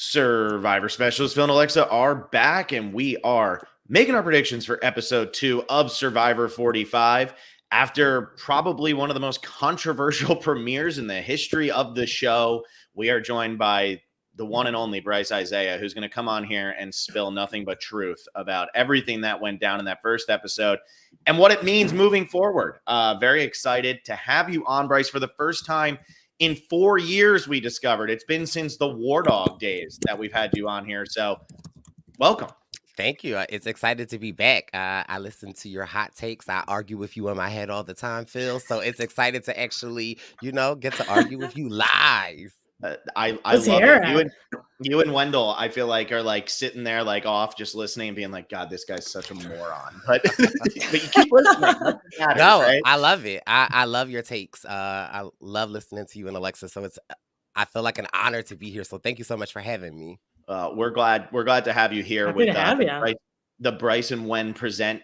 Survivor specialist Phil and Alexa are back, and we are making our predictions for episode 2 of Survivor 45 after probably one of the most controversial premieres in the history of the show. We are joined by the one and only Brice Izyah, who's going to come on here and spill nothing but truth about everything that went down in that first episode and what it means moving forward. Very excited to have you on, Brice, for the first time in 4 years. We discovered it's been since the War Dog days that we've had you on here. So welcome. Thank you. It's excited to be back. I listen to your hot takes. I argue with you in my head all the time, Phil. So it's excited to actually, get to argue with you live. I love it. You and Wendell, I feel like, are like sitting there like off just listening and being like, God, this guy's such a moron. But, but you keep listening. Matters, no, right? I love it. I love your takes. I love listening to you and Alexa. So I feel like an honor to be here. So thank you so much for having me. We're glad to have you here. Happy with to have you. The Brice and Wen Present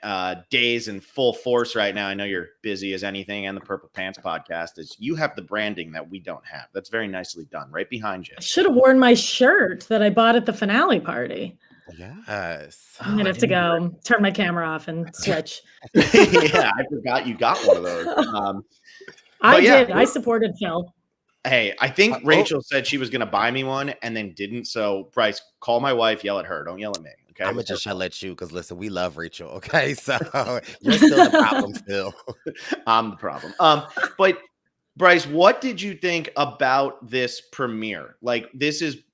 days in full force right now. I know you're busy as anything, and the Purple Pants podcast is you have the branding that we don't have. That's very nicely done right behind you. I should have worn my shirt that I bought at the finale party. Yes. I'm gonna have to go turn my camera off and switch. Yeah, I forgot you got one of those. I did. I supported Phil. Hey, I think Rachel said she was going to buy me one and then didn't. So, Brice, call my wife, yell at her. Don't yell at me. Okay. I'm going to just yell at you because, listen, we love Rachel. Okay. So, you're still the problem, Phil. I'm the problem. But, Brice, what did you think about this premiere? Like, this is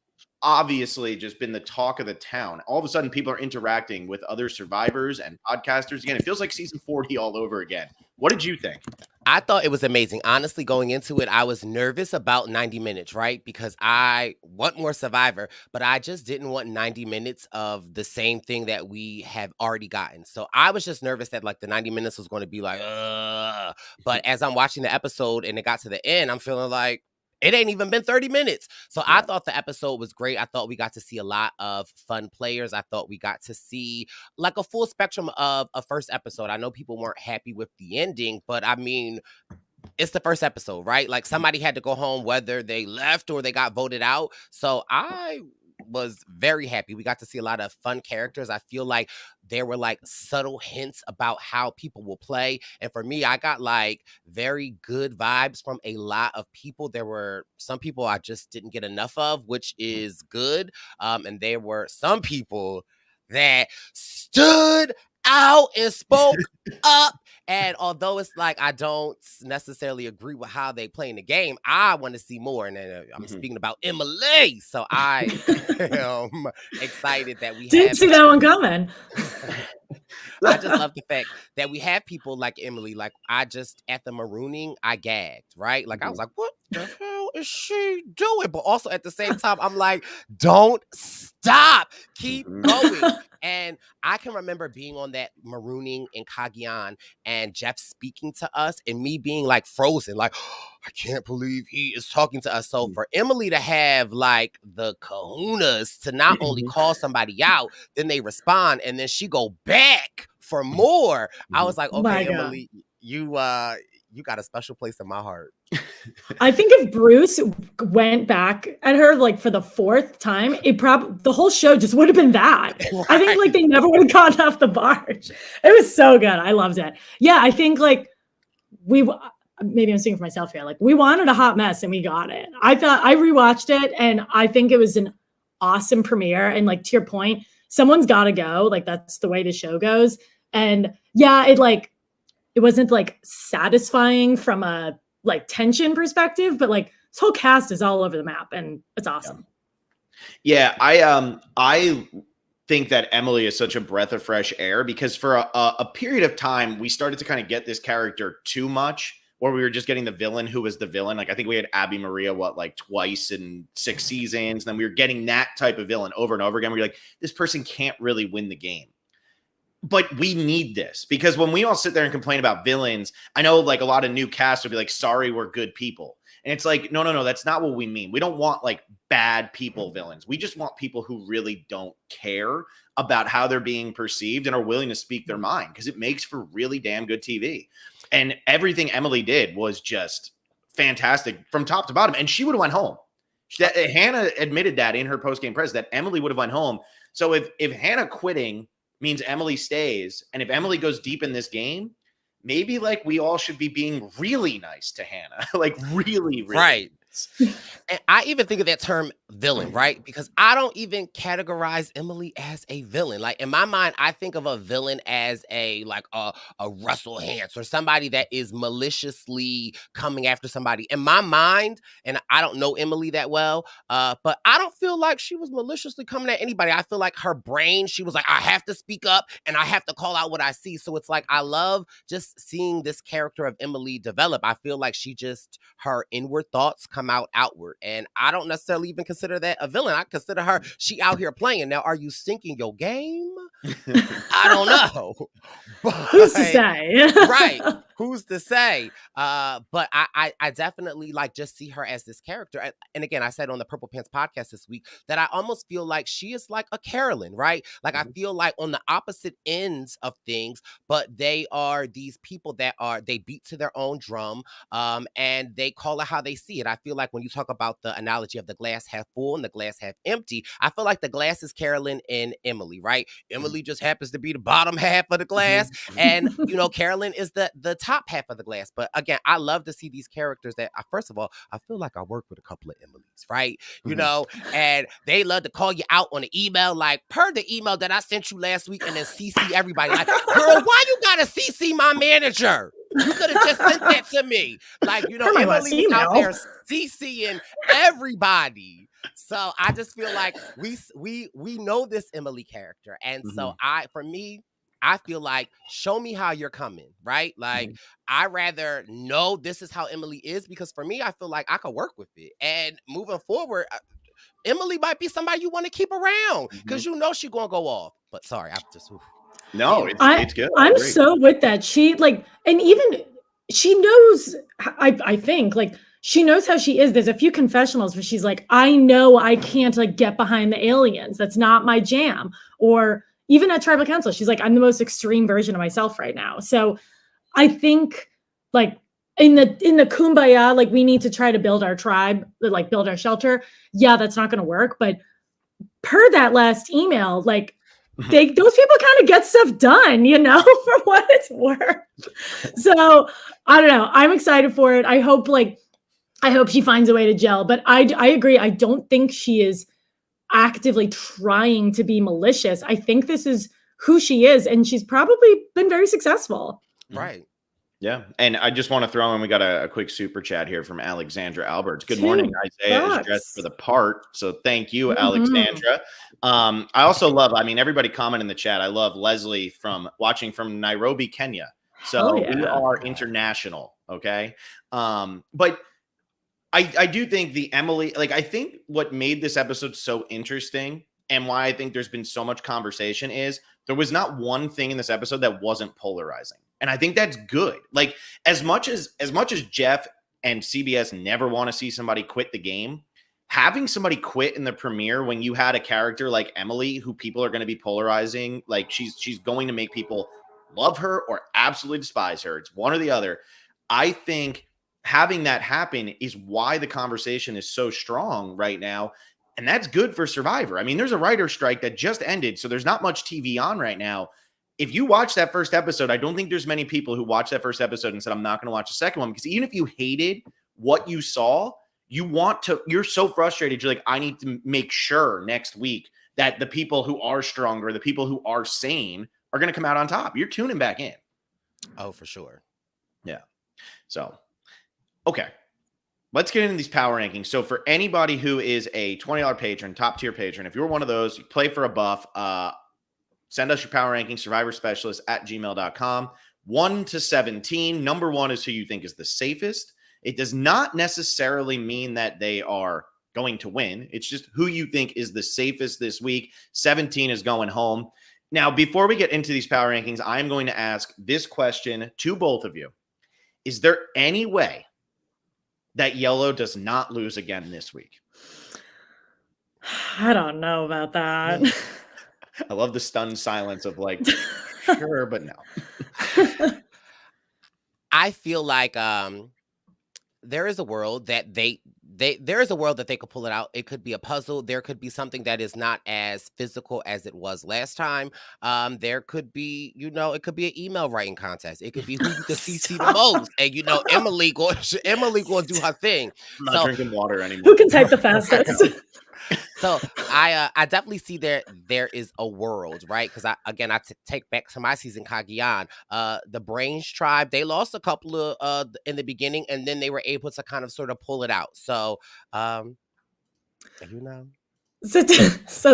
obviously just been the talk of the town. All of a sudden, people are interacting with other survivors and podcasters. Again, it feels like season 40 all over again. What did you think? I thought it was amazing. Honestly, going into it, I was nervous about 90 minutes, right? Because I want more Survivor, but I just didn't want 90 minutes of the same thing that we have already gotten. So I was just nervous that like the 90 minutes was going to be like, but as I'm watching the episode and it got to the end, I'm feeling like, it ain't even been 30 minutes. So yeah. I thought the episode was great. I thought we got to see a lot of fun players. I thought we got to see like a full spectrum of a first episode. I know people weren't happy with the ending, but I mean, it's the first episode, right? Like somebody had to go home, whether they left or they got voted out. So I was very happy. We got to see a lot of fun characters. I feel like there were like subtle hints about how people will play. And for me, I got like very good vibes from a lot of people. There were some people I just didn't get enough of, which is good. And there were some people that stood out and spoke up. And although it's like I don't necessarily agree with how they play in the game, I want to see more. And I'm speaking about Emily, so I am excited that we didn't see that one coming. I just love the fact that we have people like Emily. Like I just at the marooning, I gagged, right? Like I was like, what the hell is she doing? But also at the same time, I'm like, don't stop, keep going. And I can remember being on that marooning in Cagayan and Jeff speaking to us and me being like frozen, like, oh, I can't believe he is talking to us. So for Emily to have like the kahunas to not only call somebody out, then they respond and then she go back for more. I was like, okay, Emily, you got a special place in my heart. I think if Bruce went back at her like for the 4th time, the whole show just would have been that. Right. I think like they never would have gotten off the barge. It was so good. I loved it. Yeah, I think like maybe I'm speaking for myself here. Like we wanted a hot mess and we got it. I rewatched it and I think it was an awesome premiere. And like to your point, someone's got to go. Like that's the way the show goes. And yeah, it wasn't like satisfying from a like tension perspective, but like this whole cast is all over the map and it's awesome. Yeah, I think that Emily is such a breath of fresh air because for a period of time we started to kind of get this character too much, where we were just getting the villain who was the villain. Like I think we had Abby Maria like twice in 6 seasons, and then we were getting that type of villain over and over again. We're like, this person can't really win the game. But we need this because when we all sit there and complain about villains, I know like a lot of new casts will be like, sorry, we're good people. And it's like, no, that's not what we mean. We don't want like bad people villains. We just want people who really don't care about how they're being perceived and are willing to speak their mind because it makes for really damn good TV. And everything Emily did was just fantastic from top to bottom. And she would have went home. Hannah admitted that in her post-game press that Emily would have went home. So if Hannah quitting means Emily stays, and if Emily goes deep in this game, maybe like we all should be being really nice to Hannah, like really, really Right. nice. And I even think of that term villain, right? Because I don't even categorize Emily as a villain. Like in my mind, I think of a villain as a Russell Hantz or somebody that is maliciously coming after somebody. In my mind, and I don't know Emily that well, but I don't feel like she was maliciously coming at anybody. I feel like her brain, she was like, I have to speak up and I have to call out what I see. So it's like I love just seeing this character of Emily develop. I feel like her inward thoughts come out outward. And I don't necessarily even consider that a villain. I consider her, she out here playing. Now, are you sinking your game? I don't know. But, who's to say? Right. Who's to say? But I definitely like just see her as this character. And again, I said on the Purple Pants podcast this week that I almost feel like she is like a Carolyn, right? Like I feel like on the opposite ends of things, but they are these people that they beat to their own drum, and they call it how they see it. I feel like when you talk about the analogy of the glass half full and the glass half empty, I feel like the glass is Carolyn and Emily, right? Emily just happens to be the bottom half of the glass, and Carolyn is the top half of the glass. But again, I love to see these characters that first of all, I feel like I work with a couple of Emilys, right? And they love to call you out on the email, like per the email that I sent you last week, and then CC everybody. Like, girl, why you gotta CC my manager? You could have just sent that to me. Like, Emily was out there CCing everybody. So I just feel like we know this Emily character. And so for me, I feel like, show me how you're coming, right? Like, I rather know this is how Emily is, because for me, I feel like I could work with it. And moving forward, Emily might be somebody you want to keep around because she's going to go off. But sorry, I'm just... No, it's good. I'm so with that. She and even she knows, I think, like, she knows how she is. There's a few confessionals where she's like, I know I can't like get behind the aliens. That's not my jam. Or even at tribal council, she's like, I'm the most extreme version of myself right now. So I think like in the kumbaya, like we need to try to build our tribe, like build our shelter. Yeah, that's not going to work. But per that last email, like, those people kind of get stuff done, for what it's worth. So I don't know. I'm excited for it. I hope she finds a way to gel. But I agree. I don't think she is actively trying to be malicious. I think this is who she is, and she's probably been very successful. Right. Yeah. And I just want to throw in, we got a quick super chat here from Alexandra Alberts. Good morning. Izyah is dressed for the part. So thank you, Alexandra. I also love, everybody comment in the chat. I love Leslie watching from Nairobi, Kenya. So we are international. Okay. But I do think the Emily, like, I think what made this episode so interesting and why I think there's been so much conversation is there was not one thing in this episode that wasn't polarizing. And I think that's good. Like, as much as Jeff and CBS never want to see somebody quit the game, having somebody quit in the premiere when you had a character like Emily, who people are going to be polarizing, like she's going to make people love her or absolutely despise her. It's one or the other. I think having that happen is why the conversation is so strong right now. And that's good for Survivor. There's a writer's strike that just ended, so there's not much TV on right now. If you watch that first episode, I don't think there's many people who watched that first episode and said, I'm not going to watch the second one, because even if you hated what you saw, you're so frustrated. You're like, I need to make sure next week that the people who are stronger, the people who are sane are going to come out on top. You're tuning back in. Oh, for sure. Yeah. So, okay. Let's get into these power rankings. So for anybody who is a $20 patron, top tier patron, if you're one of those, you play for a buff, send us your power rankings, survivorspecialist@gmail.com. 1 to 17. Number 1 is who you think is the safest. It does not necessarily mean that they are going to win. It's just who you think is the safest this week. 17 is going home. Now, before we get into these power rankings, I'm going to ask this question to both of you. Is there any way that Yellow does not lose again this week? I don't know about that. I love the stunned silence of like, sure, but no. I feel like there is a world that there is a world that they could pull it out. It could be a puzzle. There could be something that is not as physical as it was last time. There could be, it could be an email writing contest. It could be who you can CC the most. And Emily going to do her thing. I'm not drinking water anymore. Who can type the fastest? So I definitely see there is a world, right? Because I take back to my season Cagayan, the Brains tribe, they lost a couple of in the beginning, and then they were able to kind of sort of pull it out. So So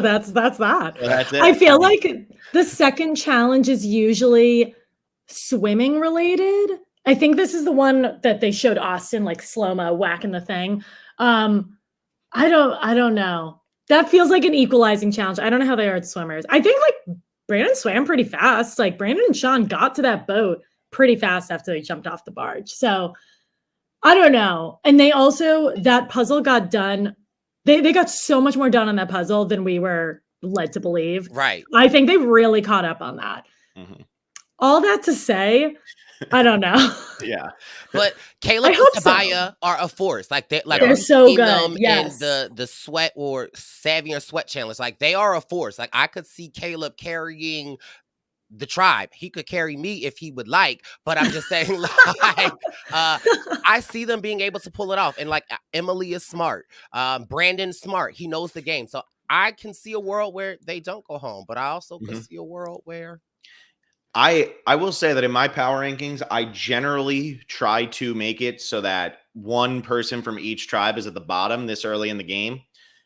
that's that. Well, that's it. I feel like the second challenge is usually swimming related. I think this is the one that they showed Austin like slow-mo whacking the thing. I don't know. That feels like an equalizing challenge. I don't know how they are at swimmers. I think like Brandon swam pretty fast. Like Brandon and Sean got to that boat pretty fast after they jumped off the barge. So I don't know. And they also, that puzzle got done. They got so much more done on that puzzle than we were led to believe. Right. I think they really caught up on that. Mm-hmm. All that to say, I don't know. Yeah. But Caleb and Izyah are a force. Like they're so good. Yes. In the sweat or Savior sweat challenge. Like they are a force. Like I could see Caleb carrying the tribe. He could carry me if he would like, but I'm just saying like I see them being able to pull it off. And like Emily is smart. Brandon's smart. He knows the game. So I can see a world where they don't go home, but I also can see a world where I will say that in my power rankings, I generally try to make it so that one person from each tribe is at the bottom this early in the game.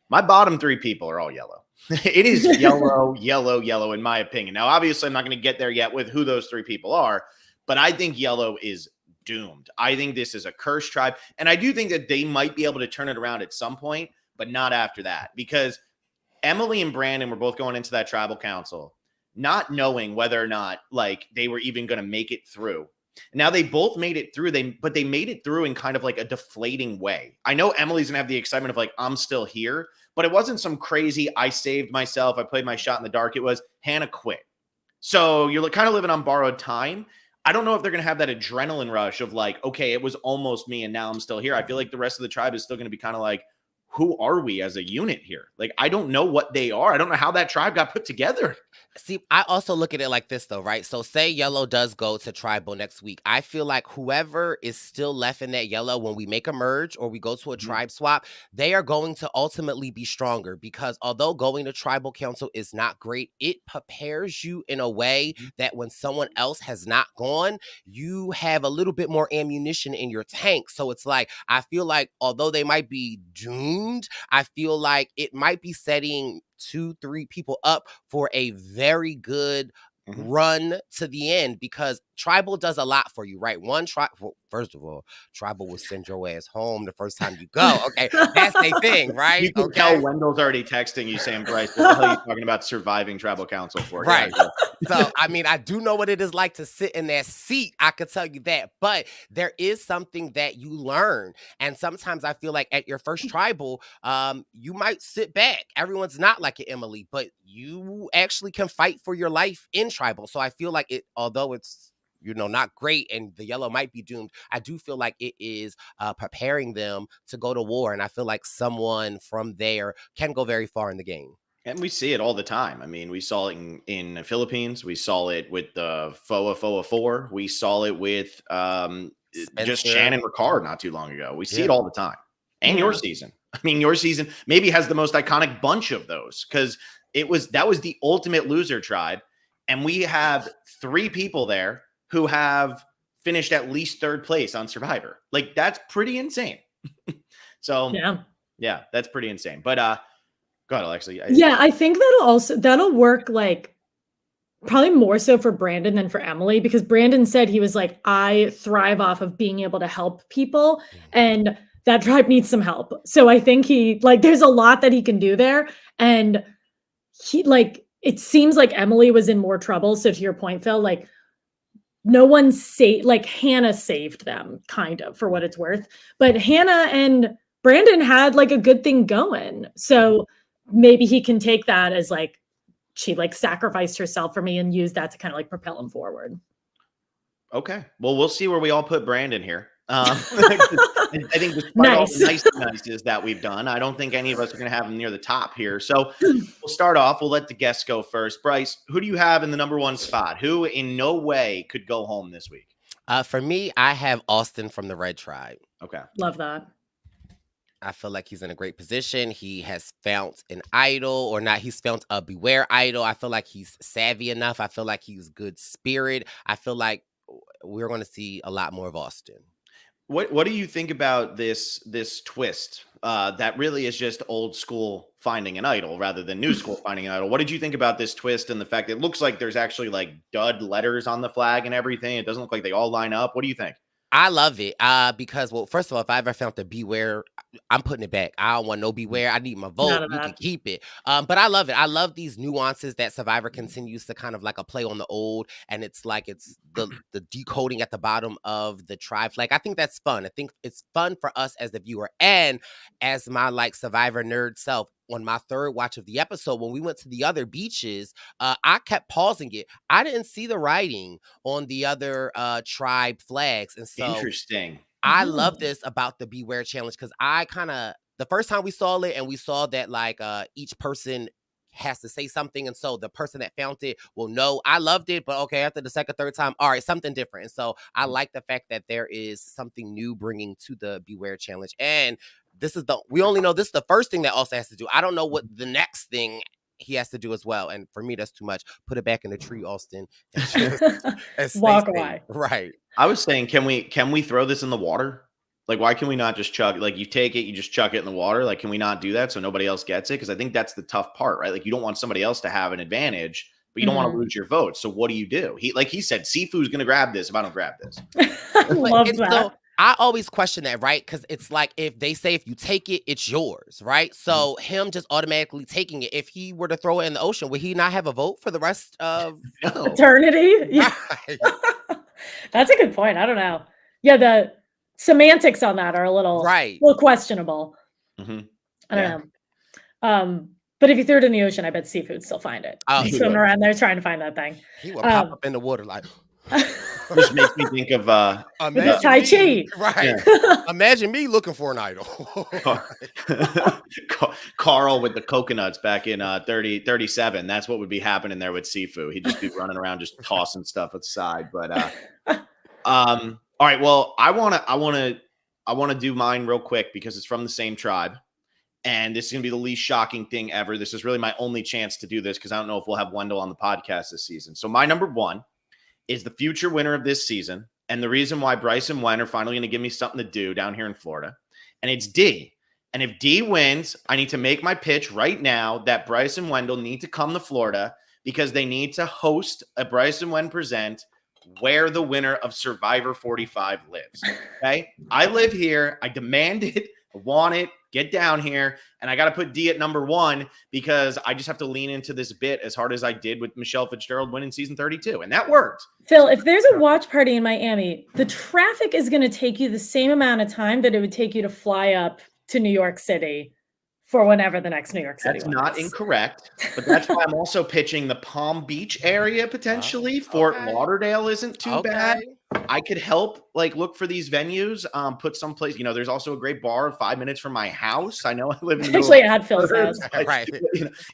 My bottom three people are all yellow. It is yellow, yellow, yellow, in my opinion. Now, obviously, I'm not going to get there yet with who those three people are, but I think yellow is doomed. I think this is a cursed tribe, and I do think that they might be able to turn it around at some point, but not after that, because Emily and Brandon were both going into that tribal council not knowing whether or not like they were even going to make it through. Now they both made it through, but they made it through in kind of like a deflating way. I know Emily's gonna have the excitement of like, I'm still here, but it wasn't some crazy, I saved myself, I played my shot in the dark. It was Hannah quit. So you're kind of living on borrowed time. I don't know if they're going to have that adrenaline rush of like, okay, it was almost me and now I'm still here. I feel like the rest of the tribe is still going to be kind of like, who are we as a unit here? Like, I don't know what they are. I don't know how that tribe got put together. See, I also look at it like this, though, right? So say yellow does go to tribal next week. I feel like whoever is still left in that yellow, when we make a merge or we go to a tribe swap, they are going to ultimately be stronger, because although going to tribal council is not great, it prepares you in a way that when someone else has not gone, you have a little bit more ammunition in your tank. So it's like, I feel like although they might be doomed, I feel like it might be setting 2-3 people up for a very good run to the end, because tribal does a lot for you, right? Well, first of all, tribal will send your ass home the first time you go. Okay, that's their thing, right? You can tell Wendell's already texting you saying, Brice, what the hell are you talking about surviving tribal council for? Right. So, I mean, I do know what it is like to sit in that seat. I could tell you that. But there is something that you learn. And sometimes I feel like at your first tribal, you might sit back. Everyone's not like an Emily, but you actually can fight for your life in tribal. So I feel like it, although it's, not great and the yellow might be doomed, I do feel like it is preparing them to go to war. And I feel like someone from there can go very far in the game. And we see it all the time. I mean, we saw it in the Philippines. We saw it with the FOA 4. We saw it with just Shannon Ricard not too long ago. We see it all the time. And your season. I mean, your season maybe has the most iconic bunch of those, because that was the ultimate loser tribe. And we have 3 people there who have finished at least 3rd place on Survivor. Like, that's pretty insane. So yeah, that's pretty insane. But go ahead, Alexi. I think that'll work like probably more so for Brandon than for Emily, because Brandon said he was like, I thrive off of being able to help people, and that tribe needs some help. So I think there's a lot that he can do there. And it seems like Emily was in more trouble. So to your point, Phil, like no one saved, like Hannah saved them kind of, for what it's worth. But Hannah and Brandon had like a good thing going. So maybe he can take that as like, she like sacrificed herself for me and use that to kind of like propel him forward. Okay. Well, we'll see where we all put Brandon here. I think despite all Nice. the niceties that we've done, I don't think any of us are going to have them near the top here. So we'll start off. We'll let the guests go first. Brice, who do you have in the number one spot? Who in no way could go home this week? For me, I have Austin from the Red Tribe. Okay. Love that. I feel like he's in a great position. He has found an idol, or not. He's found a Beware idol. I feel like he's savvy enough. I feel like he's good spirit. I feel like we're going to see a lot more of Austin. What do you think about this twist that really is just old school finding an idol rather than new school finding an idol? What did you think about this twist and the fact that it looks like there's actually like dud letters on the flag and everything? It doesn't look like they all line up. What do you think? I love it because, well, first of all, if I ever found the Beware, I'm putting it back. I don't want no Beware. I need my vote. You can keep it. But I love it. I love these nuances that Survivor continues to kind of like a play on the old, and it's like it's the decoding at the bottom of the tribe flag. I think that's fun. I think it's fun for us as the viewer and as my like Survivor nerd self. On my third watch of the episode, when we went to the other beaches, I kept pausing it. I didn't see the writing on the other tribe flags. And so interesting. I love this about the Beware challenge because I kind of, the first time we saw it and we saw that like each person has to say something. And so the person that found it will know. I loved it, but okay, after the second, third time, all right, something different. And so I like the fact that there is something new bringing to the Beware challenge. And we only know this is the first thing that Austin has to do. I don't know what the next thing he has to do as well. And for me, that's too much. Put it back in the tree, Austin. And walk away. Right. I was saying, can we throw this in the water? Like, why can we not just chuck? Like, you take it, you just chuck it in the water. Like, can we not do that so nobody else gets it? Because I think that's the tough part, right? Like, you don't want somebody else to have an advantage, but you don't want to lose your vote. So what do? He said, Sifu's going to grab this if I don't grab this. Love that. So, I always question that, right? Because it's like if they say if you take it, it's yours, right? So him just automatically taking it, if he were to throw it in the ocean, would he not have a vote for the rest of eternity? Yeah. That's a good point. I don't know. Yeah, the semantics on that are a little questionable. Mm-hmm. I don't know. But if you threw it in the ocean, I bet Sifu would still find it. He's swimming around there trying to find that thing. He would pop up in the water like. Which makes me think of Tai Chi. Right. Yeah. Imagine me looking for an idol. Carl with the coconuts back in 37. That's what would be happening there with Sifu. He'd just be running around just tossing stuff aside. But all right. Well, I wanna do mine real quick because it's from the same tribe. And this is gonna be the least shocking thing ever. This is really my only chance to do this because I don't know if we'll have Wendell on the podcast this season. So my number one is the future winner of this season, and the reason why Brice and Wen are finally going to give me something to do down here in Florida, and it's D. And if D wins, I need to make my pitch right now that Brice and Wendell need to come to Florida because they need to host a Brice and Wen Present where the winner of Survivor 45 lives. Okay? I live here. I demand it. I want it. Get down here. And I got to put D at number one because I just have to lean into this bit as hard as I did with Michelle Fitzgerald winning season 32. And that worked. Phil, if there's a watch party in Miami, the traffic is going to take you the same amount of time that it would take you to fly up to New York City for whenever the next New York City That's not incorrect, but that's why I'm also pitching the Palm Beach area potentially. Fort Lauderdale isn't too bad. I could help look for these venues, put someplace, there's also a great bar 5 minutes from my house. I know I live in actually at Phil's house. Right.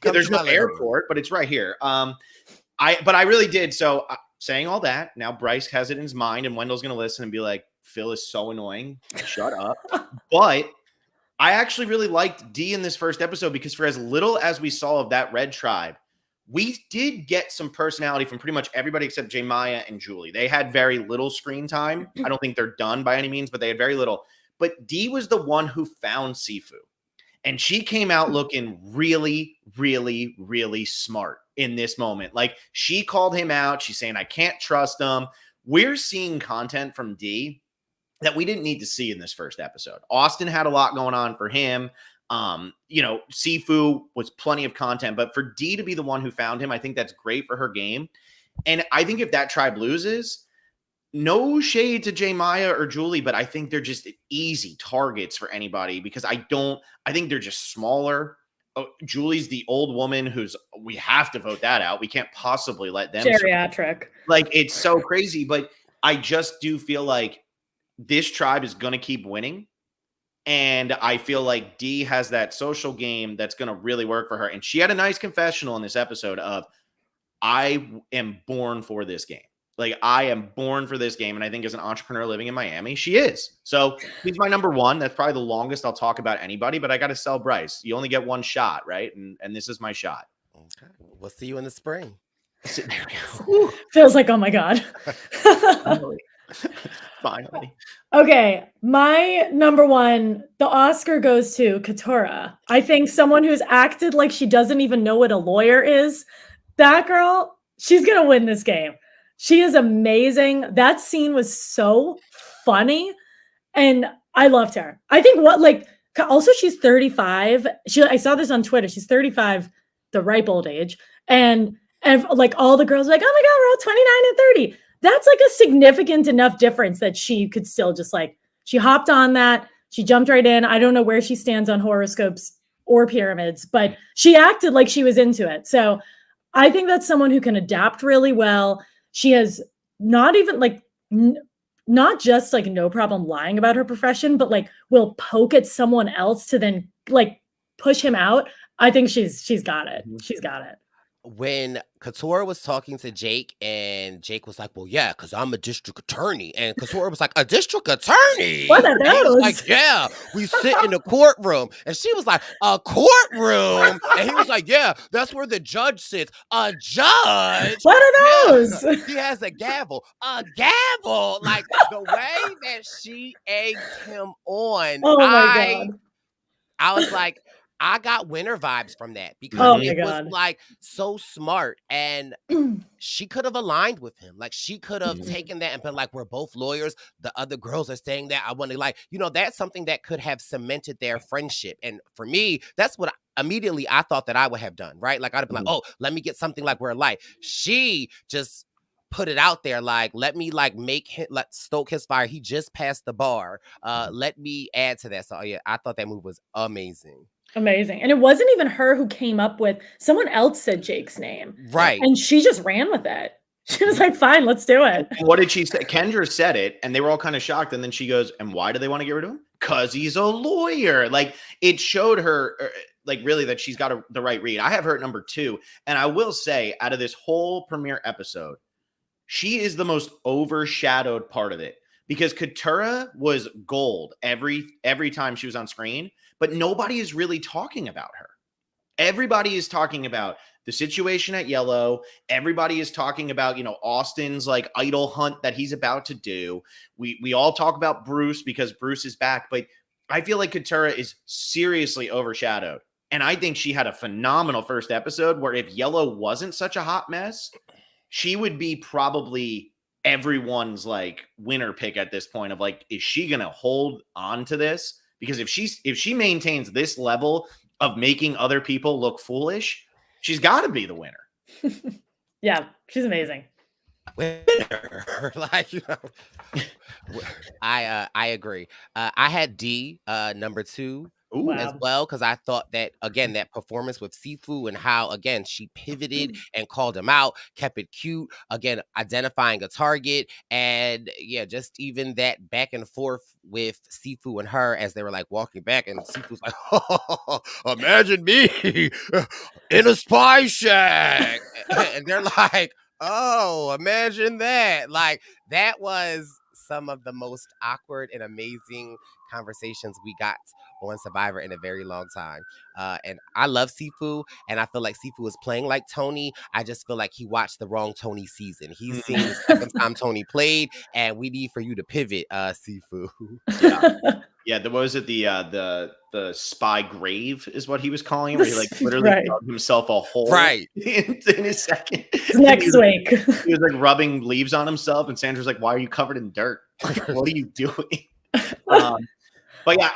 There's no airport, but it's right here. I really did. So saying all that, now Brice has it in his mind and Wendell's going to listen and be like, Phil is so annoying. Shut up. But I actually really liked D in this first episode because for as little as we saw of that red tribe, we did get some personality from pretty much everybody except Maya and Julie. They had very little screen time. I don't think they're done by any means, but they had very little. But D was the one who found Sifu. And she came out looking really, really, really smart in this moment. Like, she called him out. She's saying, I can't trust him. We're seeing content from D that we didn't need to see in this first episode. Austin had a lot going on for him. Sifu was plenty of content, but for D to be the one who found him, I think that's great for her game. And I think if that tribe loses, no shade to Maya or Julie, but I think they're just easy targets for anybody because I think they're just smaller. Oh, Julie's the old woman we have to vote that out. We can't possibly let them. Geriatric. It's so crazy, but I just do feel like this tribe is going to keep winning. And I feel like D has that social game that's going to really work for her. And she had a nice confessional in this episode of, I am born for this game. Like, I am born for this game. And I think as an entrepreneur living in Miami, she is. So he's my number one. That's probably the longest I'll talk about anybody, but I got to sell Brice. You only get one shot, right? And this is my shot. Okay. We'll see you in the spring. Feels like, oh my God. Finally. Okay, my number one, the Oscar goes to Katurah. I think someone who's acted like she doesn't even know what a lawyer is. That girl, she's gonna win this game. She is amazing. That scene was so funny, and I loved her. I think also she's 35. I saw this on Twitter. She's 35, the ripe old age, and like all the girls are like, oh my God, we're all 29 and 30. That's like a significant enough difference that she could still just like, she hopped on that. She jumped right in. I don't know where she stands on horoscopes or pyramids, but she acted like she was into it. So I think that's someone who can adapt really well. She has not even like, not just like no problem lying about her profession, but like will poke at someone else to then like push him out. I think she's got it. She's got it. When Katurah was talking to Jake, and Jake was like, well, yeah, because I'm a district attorney. And Katurah was like, a district attorney? What are And he was those? like, yeah, we sit in the courtroom. And she was like, a courtroom? And he was like, yeah, that's where the judge sits. A judge? What are those? Yeah. He has a gavel. A gavel? Like, the way that she egged him on, Oh my God. I was like, I got winner vibes from that because it was like so smart, and she could have aligned with him. Like, she could have taken that and been like, we're both lawyers. The other girls are saying that. I want to, like, that's something that could have cemented their friendship. And for me, that's what immediately I thought that I would have done, right? Like, I'd have been like, oh, let me get something like we're alike. She just put it out there, like, let me like make him, let stoke his fire. He just passed the bar. Let me add to that. So yeah, I thought that move was amazing. Amazing. And it wasn't even her who came up with, someone else said Jake's name. Right. And she just ran with it. She was like, fine, let's do it. And what did she say? Kendra said it, and they were all kind of shocked. And then she goes, and why do they want to get rid of him? Because he's a lawyer. Like, it showed her, like, really that she's got the right read. I have her at number 2. And I will say, out of this whole premiere episode, she is the most overshadowed part of it. Because Katurah was gold every time she was on screen, but nobody is really talking about her. Everybody is talking about the situation at Yellow. Everybody is talking about, Austin's like idol hunt that he's about to do. We all talk about Bruce because Bruce is back, but I feel like Katurah is seriously overshadowed. And I think she had a phenomenal first episode where if Yellow wasn't such a hot mess, she would be probably everyone's like winner pick at this point of like, is she going to hold on to this? Because if she maintains this level of making other people look foolish, she's got to be the winner. Yeah, she's amazing. Winner. Like, I agree. I had D number 2. Ooh. As well, because I thought that, again, that performance with Sifu and how, again, she pivoted and called him out, kept it cute, again, identifying a target, and yeah, just even that back and forth with Sifu and her as they were like walking back, and Sifu's like, oh, imagine me in a spy shack, and they're like, oh, imagine that. Like, that was some of the most awkward and amazing conversations we got on Survivor in a very long time. And I love Sifu, and I feel like Sifu is playing like Tony. I just feel like he watched the wrong Tony season. He's seen the second time Tony played, and we need for you to pivot, Sifu. Yeah, there was the spy grave is what he was calling it, where he like literally dug himself a hole in his second. Next week. He was like rubbing leaves on himself, and Sandra's like, why are you covered in dirt? Like, what are you doing? But yeah,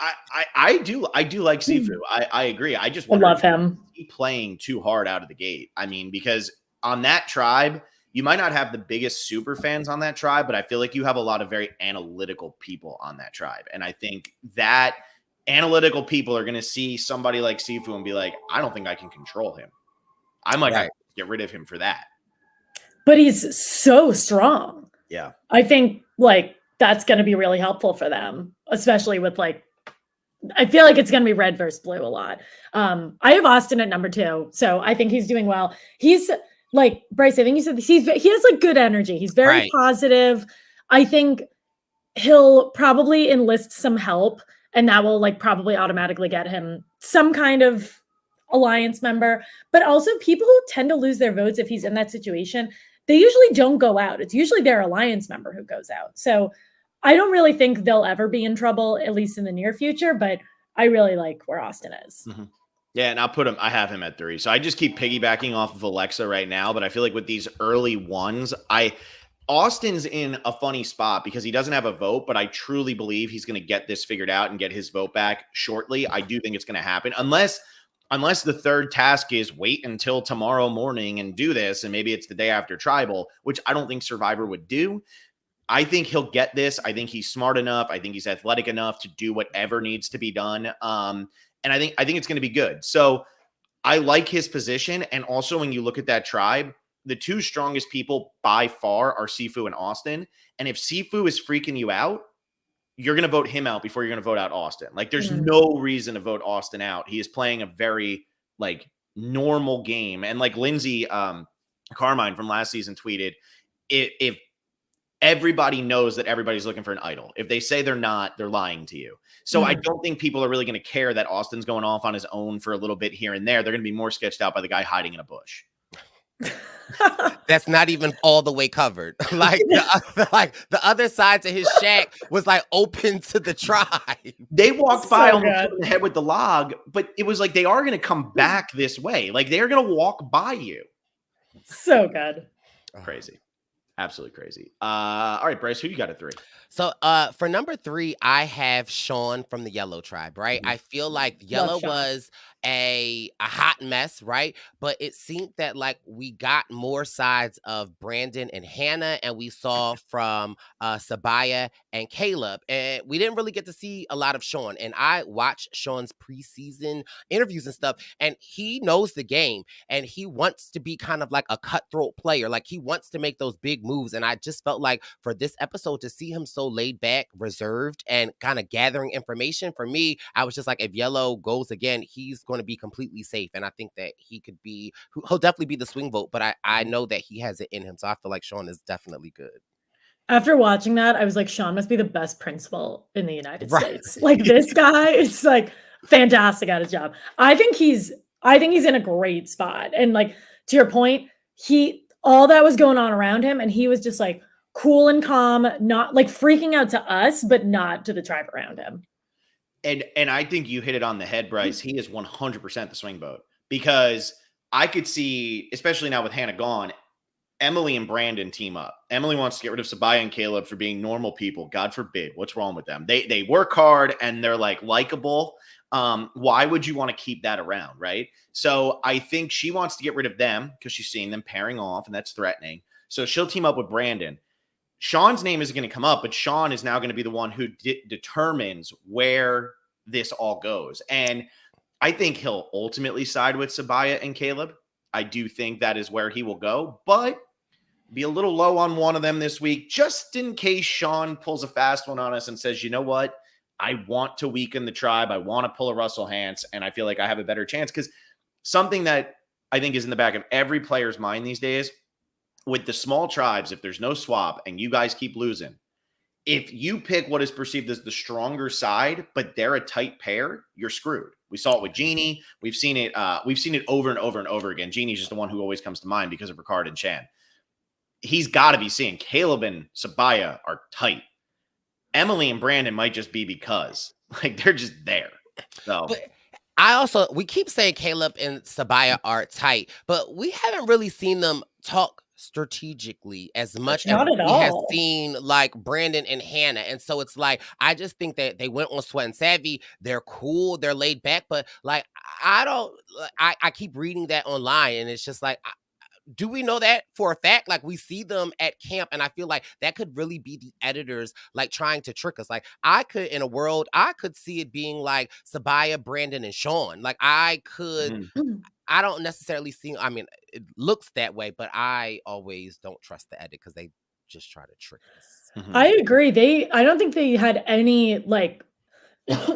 I do like Sifu. I agree. I just love him. He playing too hard out of the gate. I mean, because on that tribe, you might not have the biggest super fans on that tribe, but I feel like you have a lot of very analytical people on that tribe. And I think that analytical people are going to see somebody like Sifu and be like, I don't think I can control him. I might have to get rid of him for that. But he's so strong. Yeah. I think like that's going to be really helpful for them, especially with like I feel like it's going to be red versus blue a lot. I have Austin at number 2, so I think he's doing well. He's like Brice. I think you said he has like good energy. He's very positive. I think he'll probably enlist some help, and that will like probably automatically get him some kind of alliance member. But also, people who tend to lose their votes if he's in that situation, they usually don't go out. It's usually their alliance member who goes out. So I don't really think they'll ever be in trouble, at least in the near future, but I really like where Austin is. Mm-hmm. Yeah, and I have him at 3. So I just keep piggybacking off of Alexa right now, but I feel like with these early ones, Austin's in a funny spot because he doesn't have a vote, but I truly believe he's going to get this figured out and get his vote back shortly. I do think it's going to happen unless the third task is wait until tomorrow morning and do this, and maybe it's the day after Tribal, which I don't think Survivor would do. I think he'll get this. I think he's smart enough. I think he's athletic enough to do whatever needs to be done. And I think it's going to be good. So I like his position. And also when you look at that tribe, the 2 strongest people by far are Sifu and Austin. And if Sifu is freaking you out, you're going to vote him out before you're going to vote out Austin. Like there's no reason to vote Austin out. He is playing a very like normal game. And like Lindsay Carmine from last season tweeted, if everybody knows that everybody's looking for an idol. If they say they're not, they're lying to you. So I don't think people are really going to care that Austin's going off on his own for a little bit here and there. They're going to be more sketched out by the guy hiding in a bush. That's not even all the way covered. Like the other side to his shack was like open to the tribe. They walked by on the head with the log, but it was like they are going to come back this way. Like they are going to walk by you. So good. Crazy. Absolutely crazy. All right, Brice, who you got at 3? So for number 3, I have Sean from the Yellow tribe, right? I feel like Yellow was a hot mess, right? But it seemed that like we got more sides of Brandon and Hannah, and we saw from Sabiyah and Caleb, and we didn't really get to see a lot of Sean. And I watched Sean's preseason interviews and stuff, and he knows the game, and he wants to be kind of like a cutthroat player. Like he wants to make those big moves, and I just felt like for this episode to see him so laid back, reserved, and kind of gathering information, for me, I was just like, if Yellow goes again, he's going to be completely safe. And I think that he'll definitely be the swing vote, but I know that he has it in him. So I feel like Sean is definitely good. After watching that, I was like, Sean must be the best principal in the United States. Like this guy is like fantastic at his job. I think he's in a great spot. And like, to your point, all that was going on around him, and he was just like cool and calm, not like freaking out to us, but not to the tribe around him. And I think you hit it on the head, Brice. He is 100% the swing vote, because I could see, especially now with Hannah gone, Emily and Brandon team up. Emily wants to get rid of Sabiyah and Caleb for being normal people. God forbid. What's wrong with them? They work hard and they're like likable. Why would you want to keep that around, right? So I think she wants to get rid of them because she's seeing them pairing off, and that's threatening. So she'll team up with Brandon. Sean's name isn't going to come up, but Sean is now going to be the one who determines where this all goes. And I think he'll ultimately side with Sabiyah and Caleb. I do think that is where he will go, but be a little low on one of them this week, just in case Sean pulls a fast one on us and says, you know what? I want to weaken the tribe. I want to pull a Russell Hantz, and I feel like I have a better chance, because something that I think is in the back of every player's mind these days, with the small tribes, if there's no swap and you guys keep losing, if you pick what is perceived as the stronger side, but they're a tight pair, you're screwed. We saw it with Jeannie. We've seen it over and over and over again. Jeannie's just the one who always comes to mind because of Ricard and Chan. He's got to be seeing Caleb and Sabiyah are tight. Emily and Brandon might just be because like they're just there. So but we keep saying Caleb and Sabiyah are tight, but we haven't really seen them talk strategically as much as we have seen like Brandon and Hannah. And so it's like, I just think that they went on Sweat and Savvy. They're cool, they're laid back, but like I keep reading that online, and it's just like, do we know that for a fact? Like we see them at camp, and I feel like that could really be the editors like trying to trick us. Like I could see it being like Sabiyah, Brandon, and Sean. Like I don't necessarily see, I mean, it looks that way, but I always don't trust the edit because they just try to trick us. I agree. I don't think they had any like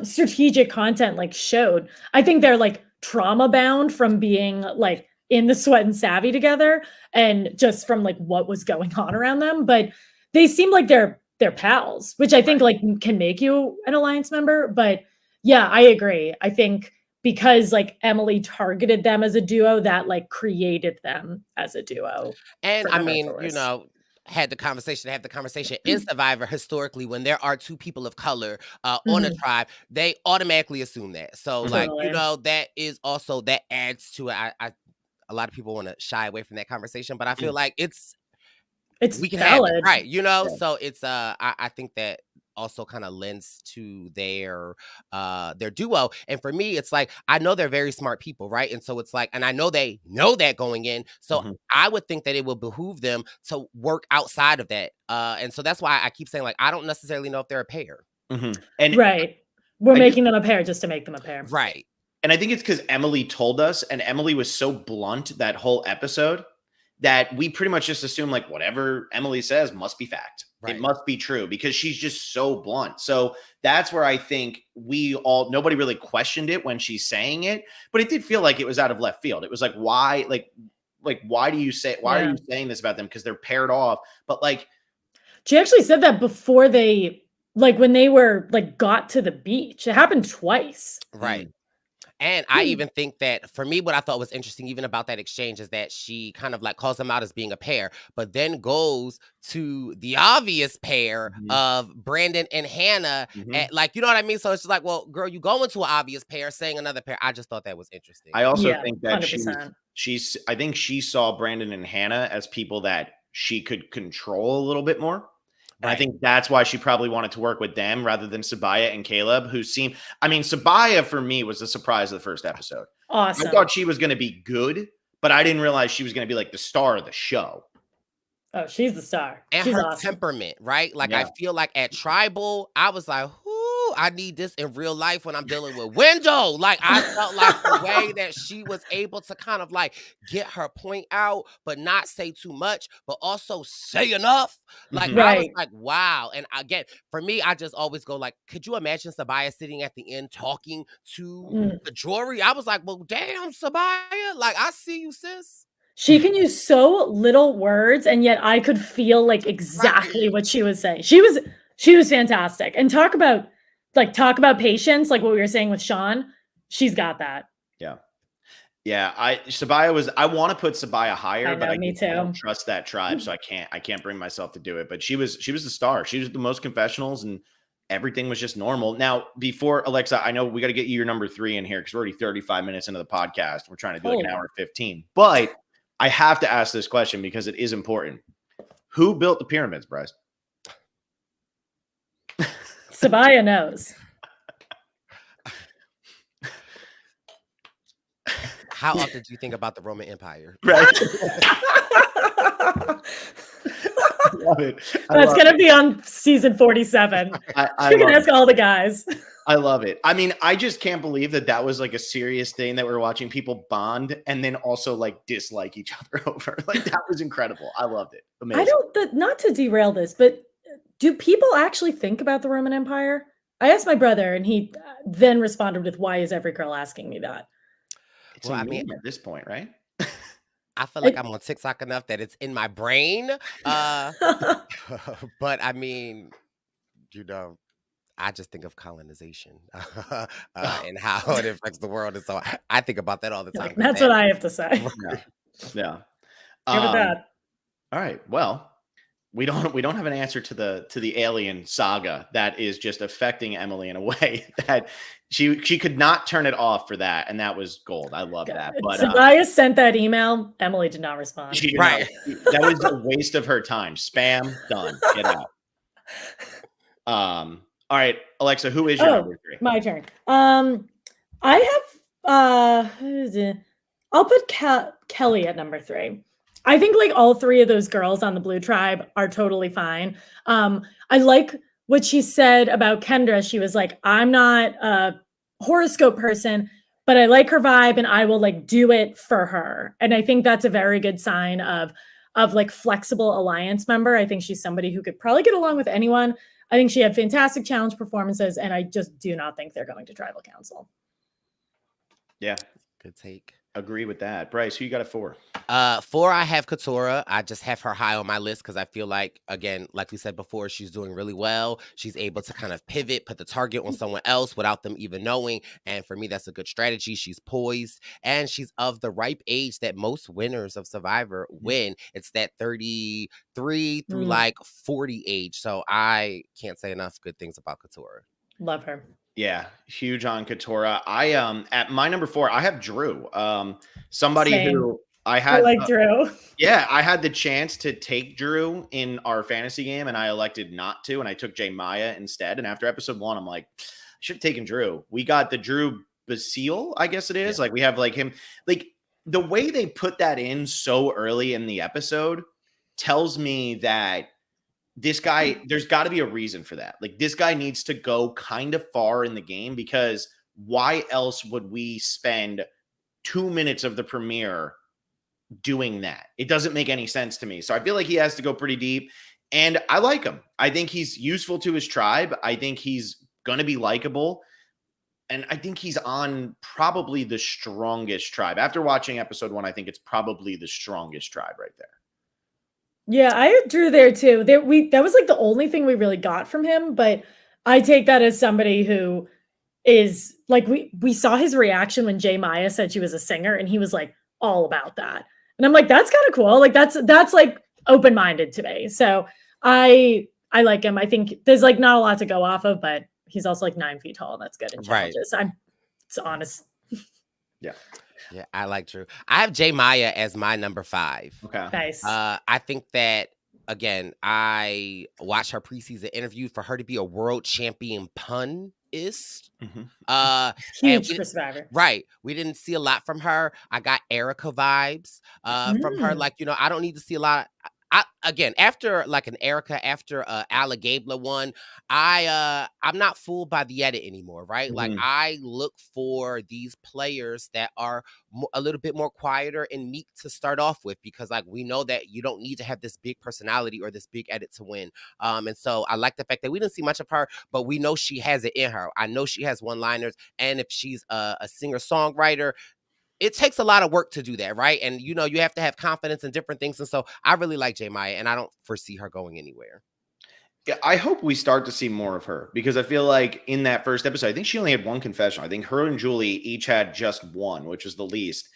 strategic content like showed. I think they're like trauma bound from being like in the Sweat and Savvy together and just from like what was going on around them. But they seem like they're pals, which I think like can make you an alliance member. But yeah, I agree. I think because like Emily targeted them as a duo, that like created them as a duo. And for I better or mean, for worse. had the conversation in Survivor historically when there are two people of color on a tribe, they automatically assume that. So like, Totally. that is also that adds to it. A lot of people want to shy away from that conversation, but I feel like It's we can have it, valid. right? Yeah. So it's I think that also kind of lends to their duo. And for me, it's like I know they're very smart people, right? And so it's like, and I know they know that going in. So I would think that it will behoove them to work outside of that. And so that's why I keep saying like I don't necessarily know if they're a pair. And Right. We're I making them a pair just to make them a pair. Right. And I think it's because Emily told us, and Emily was so blunt that whole episode that we pretty much just assume like whatever Emily says must be fact. Right. It must be true because she's just so blunt. So that's where I think nobody really questioned it when she's saying it, but it did feel like it was out of left field. It was like, why, why are you saying this about them? Because they're paired off. But like, she actually said that before they, like when they were like got to the beach. It happened twice. Right. And I even think that for me, what I thought was interesting, even about that exchange, is that she kind of like calls them out as being a pair, but then goes to the obvious pair of Brandon and Hannah. At, like, you know what I mean? So it's just like, well, girl, you go into an obvious pair saying another pair. I just thought that was interesting. I also think that 100%. I think she saw Brandon and Hannah as people that she could control a little bit more. And I think that's why she probably wanted to work with them rather than Sabaya and Caleb, who seem, I mean, Sabaya for me was the surprise of the first episode. Awesome. I thought she was going to be good, but I didn't realize she was going to be like the star of the show. Oh, she's the star. And she's her awesome. temperament, right? Like, I feel like at Tribal, I was like, I need this in real life when I'm dealing with Window. Like, I felt like the way that she was able to kind of like get her point out, but not say too much, but also say enough. Like, I was like, wow. And again, for me, I just always go like, could you imagine Sabaya sitting at the end talking to the jury? I was like, well, damn, Sabaya. Like, I see you, sis. She can use so little words, and yet I could feel like exactly what she was saying. She was fantastic. And talk about patience, like what we were saying with Sean. She's got that. Yeah. I want to put Sabaya higher, but I don't trust that tribe, so I can't bring myself to do it. But she was the star. She was the most confessionals, and everything was just normal. Now, before Alexa, I know we got to get you your number 3 in here because we're already 35 minutes into the podcast. We're trying to do like an hour 15, but I have to ask this question because it is important. Who built the pyramids, Brice? Sabaya knows. How often do you think about the Roman Empire? Right. Love it. That's going to be on season 47. You can ask all the guys. I love it. I mean, I just can't believe that was like a serious thing that we're watching people bond and then also like dislike each other over. Like that was incredible. I loved it. Amazing. Not to derail this, but do people actually think about the Roman Empire? I asked my brother and he then responded with, why is every girl asking me that? It's a meme at this point, right? I feel like I'm on TikTok enough that it's in my brain. But I mean, I just think of colonization and how it affects the world. And so I think about that all the time. That's what I have to say. Yeah. Give it that. All right. Well, we don't have an answer to the alien saga that is just affecting Emily in a way that she could not turn it off for that, and that was gold. I love that. But Sabaya sent that email. Emily did not respond. That was a waste of her time. Spam done. Get out. All right, Alexa, who is your number 3? My turn. I have I'll put Kelly at number 3. I think like all 3 of those girls on the Blue Tribe are totally fine. I like what she said about Kendra. She was like, I'm not a horoscope person, but I like her vibe and I will like do it for her. And I think that's a very good sign of like flexible alliance member. I think she's somebody who could probably get along with anyone. I think she had fantastic challenge performances, and I just do not think they're going to tribal council. Yeah. Good take. Agree with that. Brice, who you got at 4? 4, I have Katora. I just have her high on my list because I feel like, again, like we said before, she's doing really well. She's able to kind of pivot, put the target on someone else without them even knowing. And for me, that's a good strategy. She's poised and she's of the ripe age that most winners of Survivor win. It's that 33 through like 40 age. So I can't say enough good things about Katora. Love her. Yeah, huge on Katora. I at my number 4, I have Drew. Somebody Same. who I had like Drew. Yeah, I had the chance to take Drew in our fantasy game, and I elected not to, and I took Maya instead. And after episode 1, I'm like, I should have taken Drew. We got the Drew Basile, I guess it is. Yeah. Like we have like him, like the way they put that in so early in the episode tells me that this guy, there's got to be a reason for that. Like this guy needs to go kind of far in the game, because why else would we spend 2 minutes of the premiere doing that? It doesn't make any sense to me. So I feel like he has to go pretty deep, and I like him. I think he's useful to his tribe. I think he's going to be likable, and I think he's on probably the strongest tribe. After watching episode 1, I think it's probably the strongest tribe right there. Yeah, I drew there too. That was like the only thing we really got from him, but I take that as somebody who is like, we saw his reaction when Maya said she was a singer, and he was like all about that. And I'm like, that's kind of cool. Like that's like open-minded to me. So I like him. I think there's like not a lot to go off of, but he's also like 9 feet tall. And that's good in challenges. Right. It's honest. Yeah. Yeah, I like Drew. I have Maya as my number 5. Okay. Nice. I think that, again, I watched her preseason interview. For her to be a world champion punist. Huge for Survivor. Right. We didn't see a lot from her. I got Erica vibes from her. Like, I don't need to see a lot. Again, after like an Erica, after Allegabla one, I'm not fooled by the edit anymore, right? Like I look for these players that are a little bit more quieter and meek to start off with, because like we know that you don't need to have this big personality or this big edit to win. And so I like the fact that we didn't see much of her, but we know she has it in her. I know she has one-liners, and if she's a singer-songwriter, it takes a lot of work to do that, right? And, you have to have confidence in different things. And so I really like Maya, and I don't foresee her going anywhere. Yeah, I hope we start to see more of her, because I feel like in that first episode, I think she only had one confession. I think her and Julie each had just one, which was the least.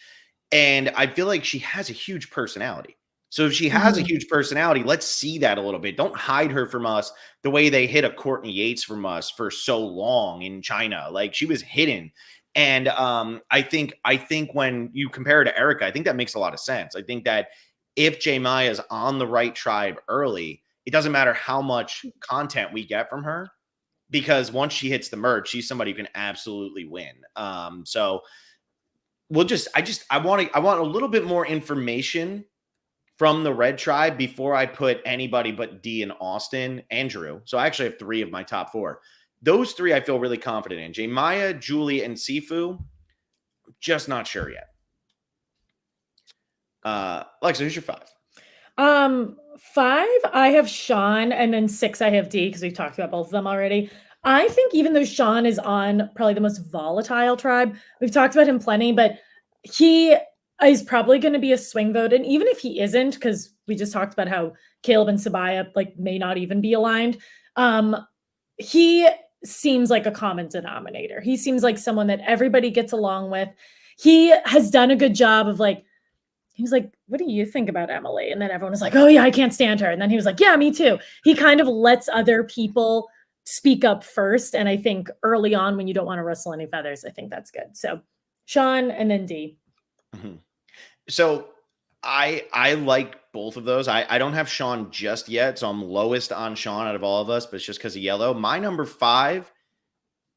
And I feel like she has a huge personality. So if she has a huge personality, let's see that a little bit. Don't hide her from us the way they hid a Courtney Yates from us for so long in China. Like she was hidden. And I think when you compare her to Erica, I think that makes a lot of sense. I think that if Maya is on the right tribe early, it doesn't matter how much content we get from her, because once she hits the merge, she's somebody who can absolutely win. So we'll I want a little bit more information from the red tribe before I put anybody but D and Austin and Drew. So I actually have 3 of my top 4. Those 3 I feel really confident in. Maya, Julie, and Sifu, just not sure yet. Alexa, who's your 5? 5, I have Sean, and then 6, I have D, because we've talked about both of them already. I think even though Sean is on probably the most volatile tribe, we've talked about him plenty, but he is probably going to be a swing vote. And even if he isn't, because we just talked about how Caleb and Sabiyah like may not even be aligned, he seems like a common denominator. He seems like someone that everybody gets along with. He has done a good job of like, he was like, what do you think about Emily? And then everyone was like, oh yeah, I can't stand her. And then he was like, yeah, me too. He kind of lets other people speak up first. And I think early on, when you don't want to rustle any feathers, I think that's good. So Sean and then D. So I like both of those. I don't have Sean just yet, so I'm lowest on Sean out of all of us, but it's just because of yellow. My number 5,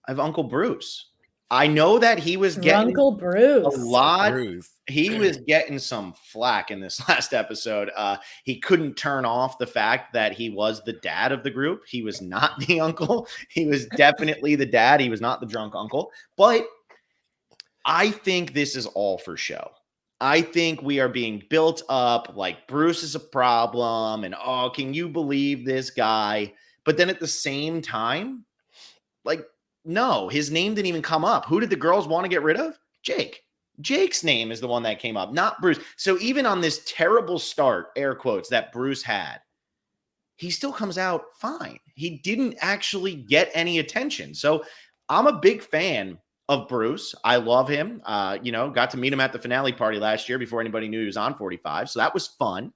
I have Uncle Bruce. I know that he was getting Uncle Bruce a lot. He was getting some flack in this last episode. He couldn't turn off the fact that he was the dad of the group. He was not the uncle. He was definitely the dad. He was not the drunk uncle. But I think this is all for show. I think we are being built up like Bruce is a problem, and oh, can you believe this guy? But then at the same time, like, no, his name didn't even come up. Who did the girls want to get rid of? Jake. Jake's name is the one that came up, not Bruce. So even on this terrible start, air quotes, that Bruce had, he still comes out fine. He didn't actually get any attention. So I'm a big fan of Bruce. I love him. Got to meet him at the finale party last year before anybody knew he was on 45. So that was fun.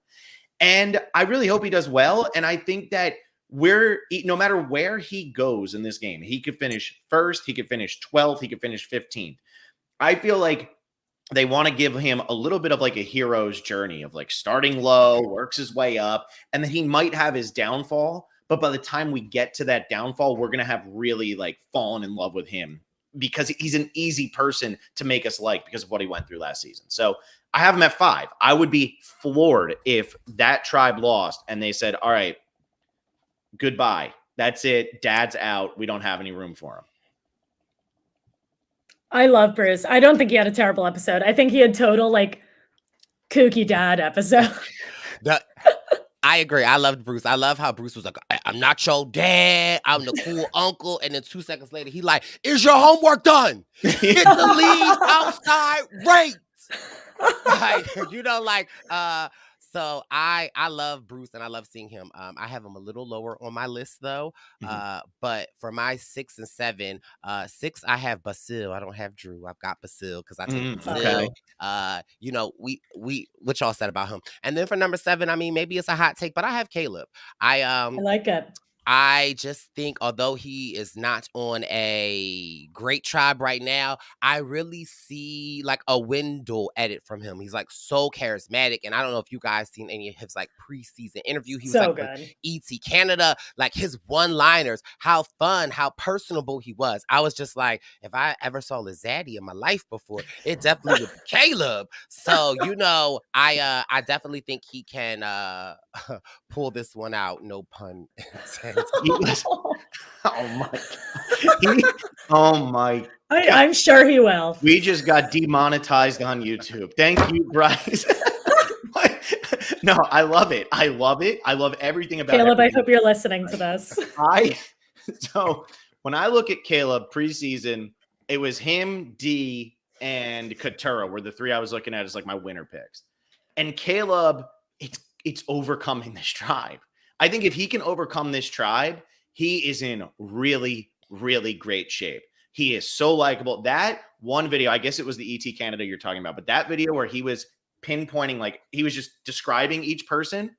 And I really hope he does well. And I think that no matter where he goes in this game, he could finish first, he could finish 12th, he could finish 15th. I feel like they want to give him a little bit of like a hero's journey of like starting low, works his way up, and then he might have his downfall. But by the time we get to that downfall, we're going to have really like fallen in love with him because he's an easy person to make us like because of what he went through last season. So I have him at 5. I would be floored if that tribe lost and they said, all right, goodbye. That's it. Dad's out. We don't have any room for him. I love Bruce. I don't think he had a terrible episode. I think he had total like kooky dad episode. I agree. I loved Bruce. I love how Bruce was like, I'm not your dad. I'm the cool uncle. And then 2 seconds later, he like, is your homework done? Get the leaves outside right. So I love Bruce and I love seeing him. I have him a little lower on my list though. But for my 6 and 7, 6 I have Basil. I don't have Drew. I've got Basil because I take Basil. Okay. We what y'all said about him. And then for number 7, I mean maybe it's a hot take, but I have Caleb. I like it. I just think, although he is not on a great tribe right now, I really see like a window edit from him. He's like so charismatic. And I don't know if you guys seen any of his like preseason interview. He was so like good. ET Canada, like his one-liners, how fun, how personable he was. I was just like, if I ever saw a zaddy in my life before, it definitely would be Caleb. So, I definitely think he can pull this one out. No pun intended. Oh my I'm sure he will. We just got demonetized on YouTube. Thank you, Brice. No, I love it. I love everything about Caleb. I hope you're listening to this. So when I look at Caleb preseason, it was him, D, and Katura were the 3 I was looking at as like my winner picks. And Caleb, it's overcoming this tribe. I think if he can overcome this tribe, he is in really, really great shape. He is so likable. That one video, I guess it was the ET Canada you're talking about, but that video where he was pinpointing, like he was just describing each person,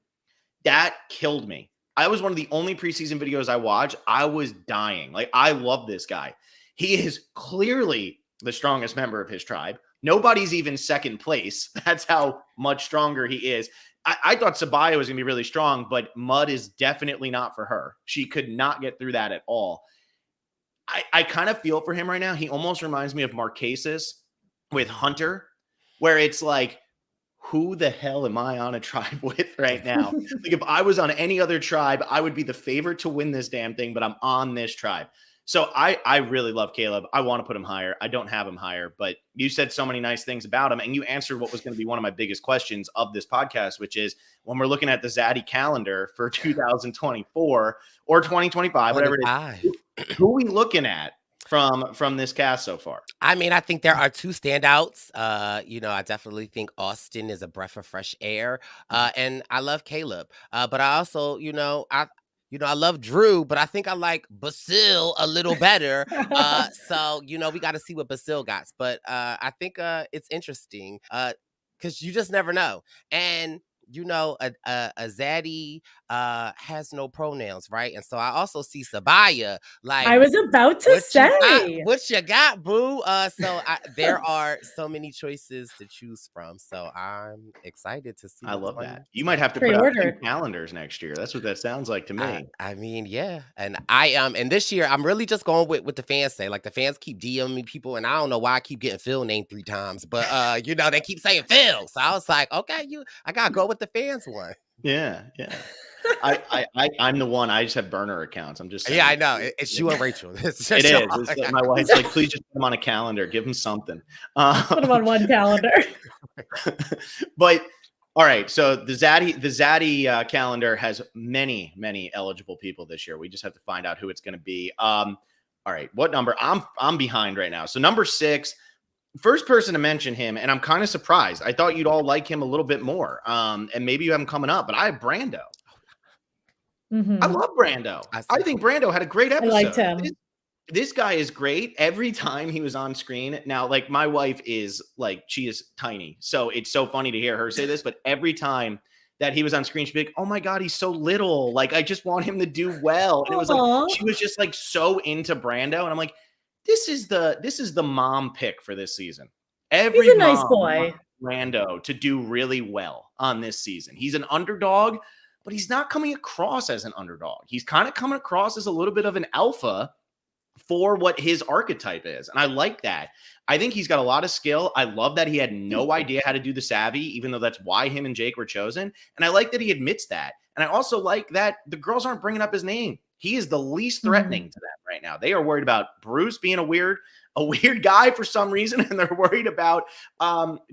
that killed me. I was one of the only preseason videos I watched. I was dying. Like, I love this guy. He is clearly the strongest member of his tribe. Nobody's even second place. That's how much stronger he is. I thought Sabaya was going to be really strong, but Mud is definitely not for her. She could not get through that at all. I kind of feel for him right now. He almost reminds me of Marquesas with Hunter, where it's like, who the hell am I on a tribe with right now? Like, if I was on any other tribe, I would be the favorite to win this damn thing, but I'm on this tribe. So I really love Caleb. I want to put him higher. I don't have him higher, but you said so many nice things about him, and you answered what was going to be one of my biggest questions of this podcast, which is when we're looking at the Zaddy calendar for 2024 or 2025, whatever it is, who are we looking at from this cast so far? I mean, I think there are 2 standouts. I definitely think Austin is a breath of fresh air, and I love Caleb. But I also, I love Drew, but I think I like Basil a little better. So we got to see what Basil got. But I think it's interesting because you just never know. And a zaddy has no pronouns, right? And so I also see Sabaya. Like, I was about to say, what you got, boo? There are so many choices to choose from. So I'm excited to see. I love that. You might have to put out 2 calendars next year. That's what that sounds like to me. I mean, yeah. And and this year I'm really just going with what the fans say. Like, the fans keep DMing me people, and I don't know why I keep getting Phil named 3 times, but they keep saying Phil. So I was like, okay, I gotta go with the fans one. Yeah. I'm the one. I just have burner accounts. I'm just saying. Yeah, I know. It's you and Rachel. It is. It's like my wife's like, please just put them on a calendar. Give them something. Put them on one calendar. But All right, so the Zaddy calendar has many eligible people this year. We just have to find out who it's going to be. All right, what number? I'm behind right now. So number 6, first person to mention him, and I'm kind of surprised. I thought you'd all like him a little bit more, and maybe you have him coming up, but I have Brando. I love Brando. I think Brando had a great episode. I liked him. This guy is great. Every time he was on screen. Now, like, my wife is like, she is tiny, so it's so funny to hear her say this, but every time that he was on screen, she'd be like, oh my God, he's so little. Like, I just want him to do well. And it was like, she was just like so into Brando. And I'm like, this is the mom pick for this season. He's a nice boy. Brando to do really well on this season. He's an underdog, but he's not coming across as an underdog. He's kind of coming across as a little bit of an alpha for what his archetype is. And I like that. I think he's got a lot of skill. I love that he had no idea how to do the savvy, even though that's why him and Jake were chosen. And I like that he admits that. And I also like that the girls aren't bringing up his name. He is the least threatening to them right now. They are worried about Bruce being a weird guy for some reason, and they're worried about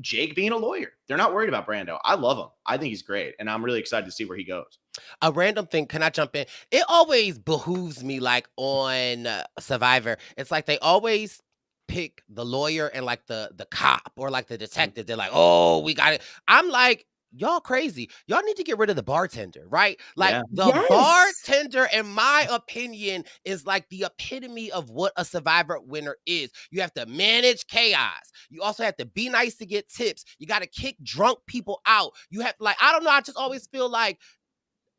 Jake being a lawyer. They're not worried about Brando. I love him. I think he's great, and I'm really excited to see where he goes. A random thing, can I jump in? It always behooves me, like on Survivor, it's like they always pick the lawyer and like the cop or like the detective. They're like, oh, we got it. I'm like, y'all crazy. Y'all need to get rid of the bartender, right? Like the bartender, in my opinion, is like the epitome of what a Survivor winner is. You have to manage chaos. You also have to be nice to get tips. You got to kick drunk people out. You have like, I don't know. I just always feel like,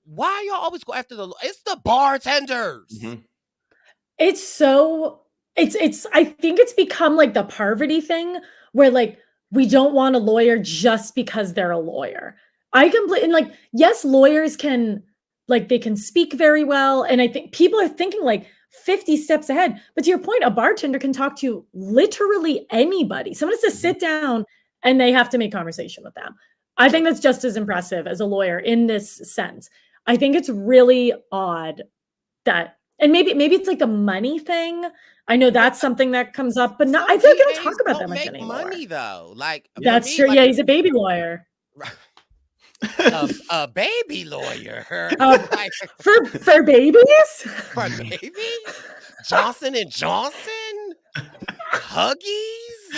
why y'all always go after it's the bartenders. It's I think it's become like the Parvati thing where like, we don't want a lawyer just because they're a lawyer. And like, yes, lawyers can, like, they can speak very well. And I think people are thinking like 50 steps ahead. But to your point, a bartender can talk to literally anybody. Someone has to sit down and they have to make conversation with them. I think that's just as impressive as a lawyer in this sense. I think it's really odd that, and maybe it's like the money thing. I know that's something that comes up, but I feel like they don't talk about that much anymore. Money though, like that's true. Like, yeah, he's a baby lawyer. A baby lawyer like, for babies. For babies, Johnson and Johnson, Huggies.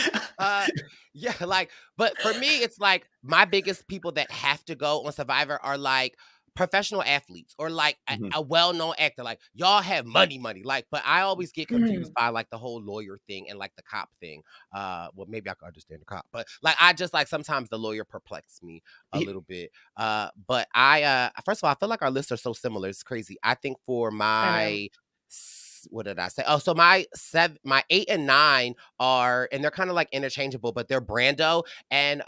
Yeah, like, but for me, it's like my biggest people that have to go on Survivor are like professional athletes or like a well-known actor. Like, y'all have money, like, but I always get confused by like the whole lawyer thing and like the cop thing. Well, maybe I can understand the cop, but like, I just like, sometimes the lawyer perplexes me a little bit. But I first of all, I feel like our lists are so similar. It's crazy. I think for my what did I say? Oh, so my 8 and 9 are, and they're kind of like interchangeable, but they're Brando and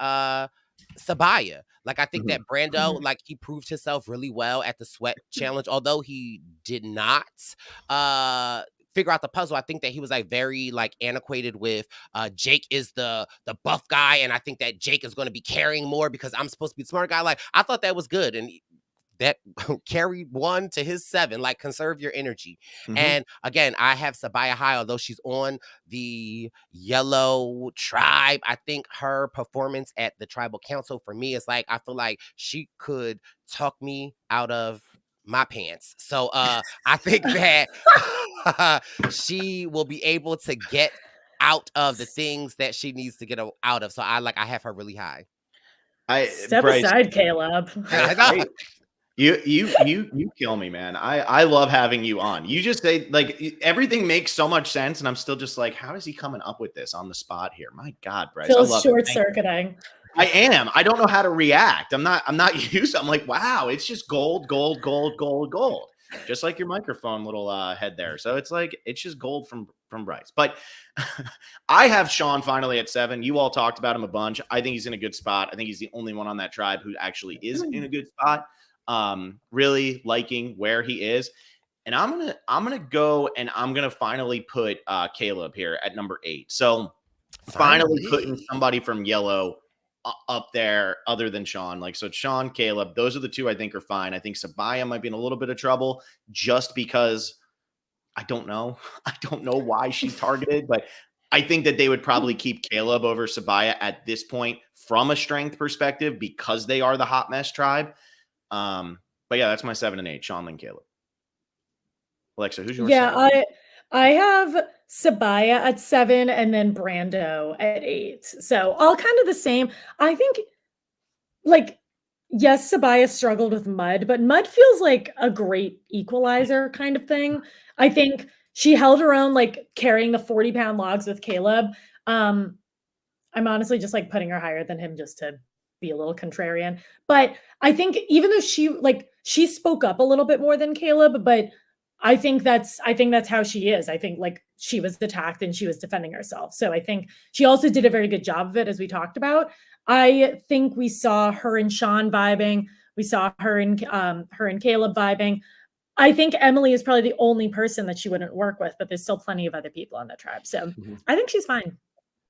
Sabaya. Like, I think that Brando, like, he proved himself really well at the sweat challenge, although he did not figure out the puzzle. I think that he was like very like antiquated with Jake is the buff guy, and I think that Jake is going to be carrying more because I'm supposed to be the smart guy. Like, I thought that was good, and that carried 1 to his 7. Like, conserve your energy. And again, I have Sabaya high, although she's on the yellow tribe. I think her performance at the tribal council for me is like, I feel like she could talk me out of my pants. So I think that she will be able to get out of the things that she needs to get out of. So I have her really high. Step aside, Caleb. You kill me, man. I love having you on. You just say, like, everything makes so much sense, and I'm still just like, how is he coming up with this on the spot here? My God, Brice. Feels short-circuiting. I am. I don't know how to react. I'm not used. I'm like, wow, it's just gold. Just like your microphone little head there. So it's like, it's just gold from Brice. But I have Sean finally at 7. You all talked about him a bunch. I think he's in a good spot. I think he's the only one on that tribe who actually is in a good spot. Really liking where he is. And I'm gonna go and I'm gonna finally put Caleb here at number 8. So finally putting somebody from yellow up there other than Sean. Like, so Sean, Caleb, those are the 2 I think are fine. I think Sabaya might be in a little bit of trouble just because I don't know. I don't know why she's targeted, but I think that they would probably keep Caleb over Sabiyah at this point from a strength perspective because they are the hot mess tribe. But yeah, that's my 7 and 8. Sean, Lynn, Caleb. Alexa, who's yours? Yeah, I have Sabiyah at 7 and then Brando at 8. So all kind of the same. I think, like, yes, Sabiyah struggled with Mud, but Mud feels like a great equalizer kind of thing. I think she held her own, like carrying the 40-pound logs with Caleb. I'm honestly just like putting her higher than him just to be a little contrarian. But I think even though she spoke up a little bit more than Caleb, but I think that's how she is. I think like she was attacked and she was defending herself. So I think she also did a very good job of it, as we talked about. I think we saw her and Sean vibing. We saw her and Caleb vibing. I think Emily is probably the only person that she wouldn't work with, but there's still plenty of other people on the tribe. So I think she's fine.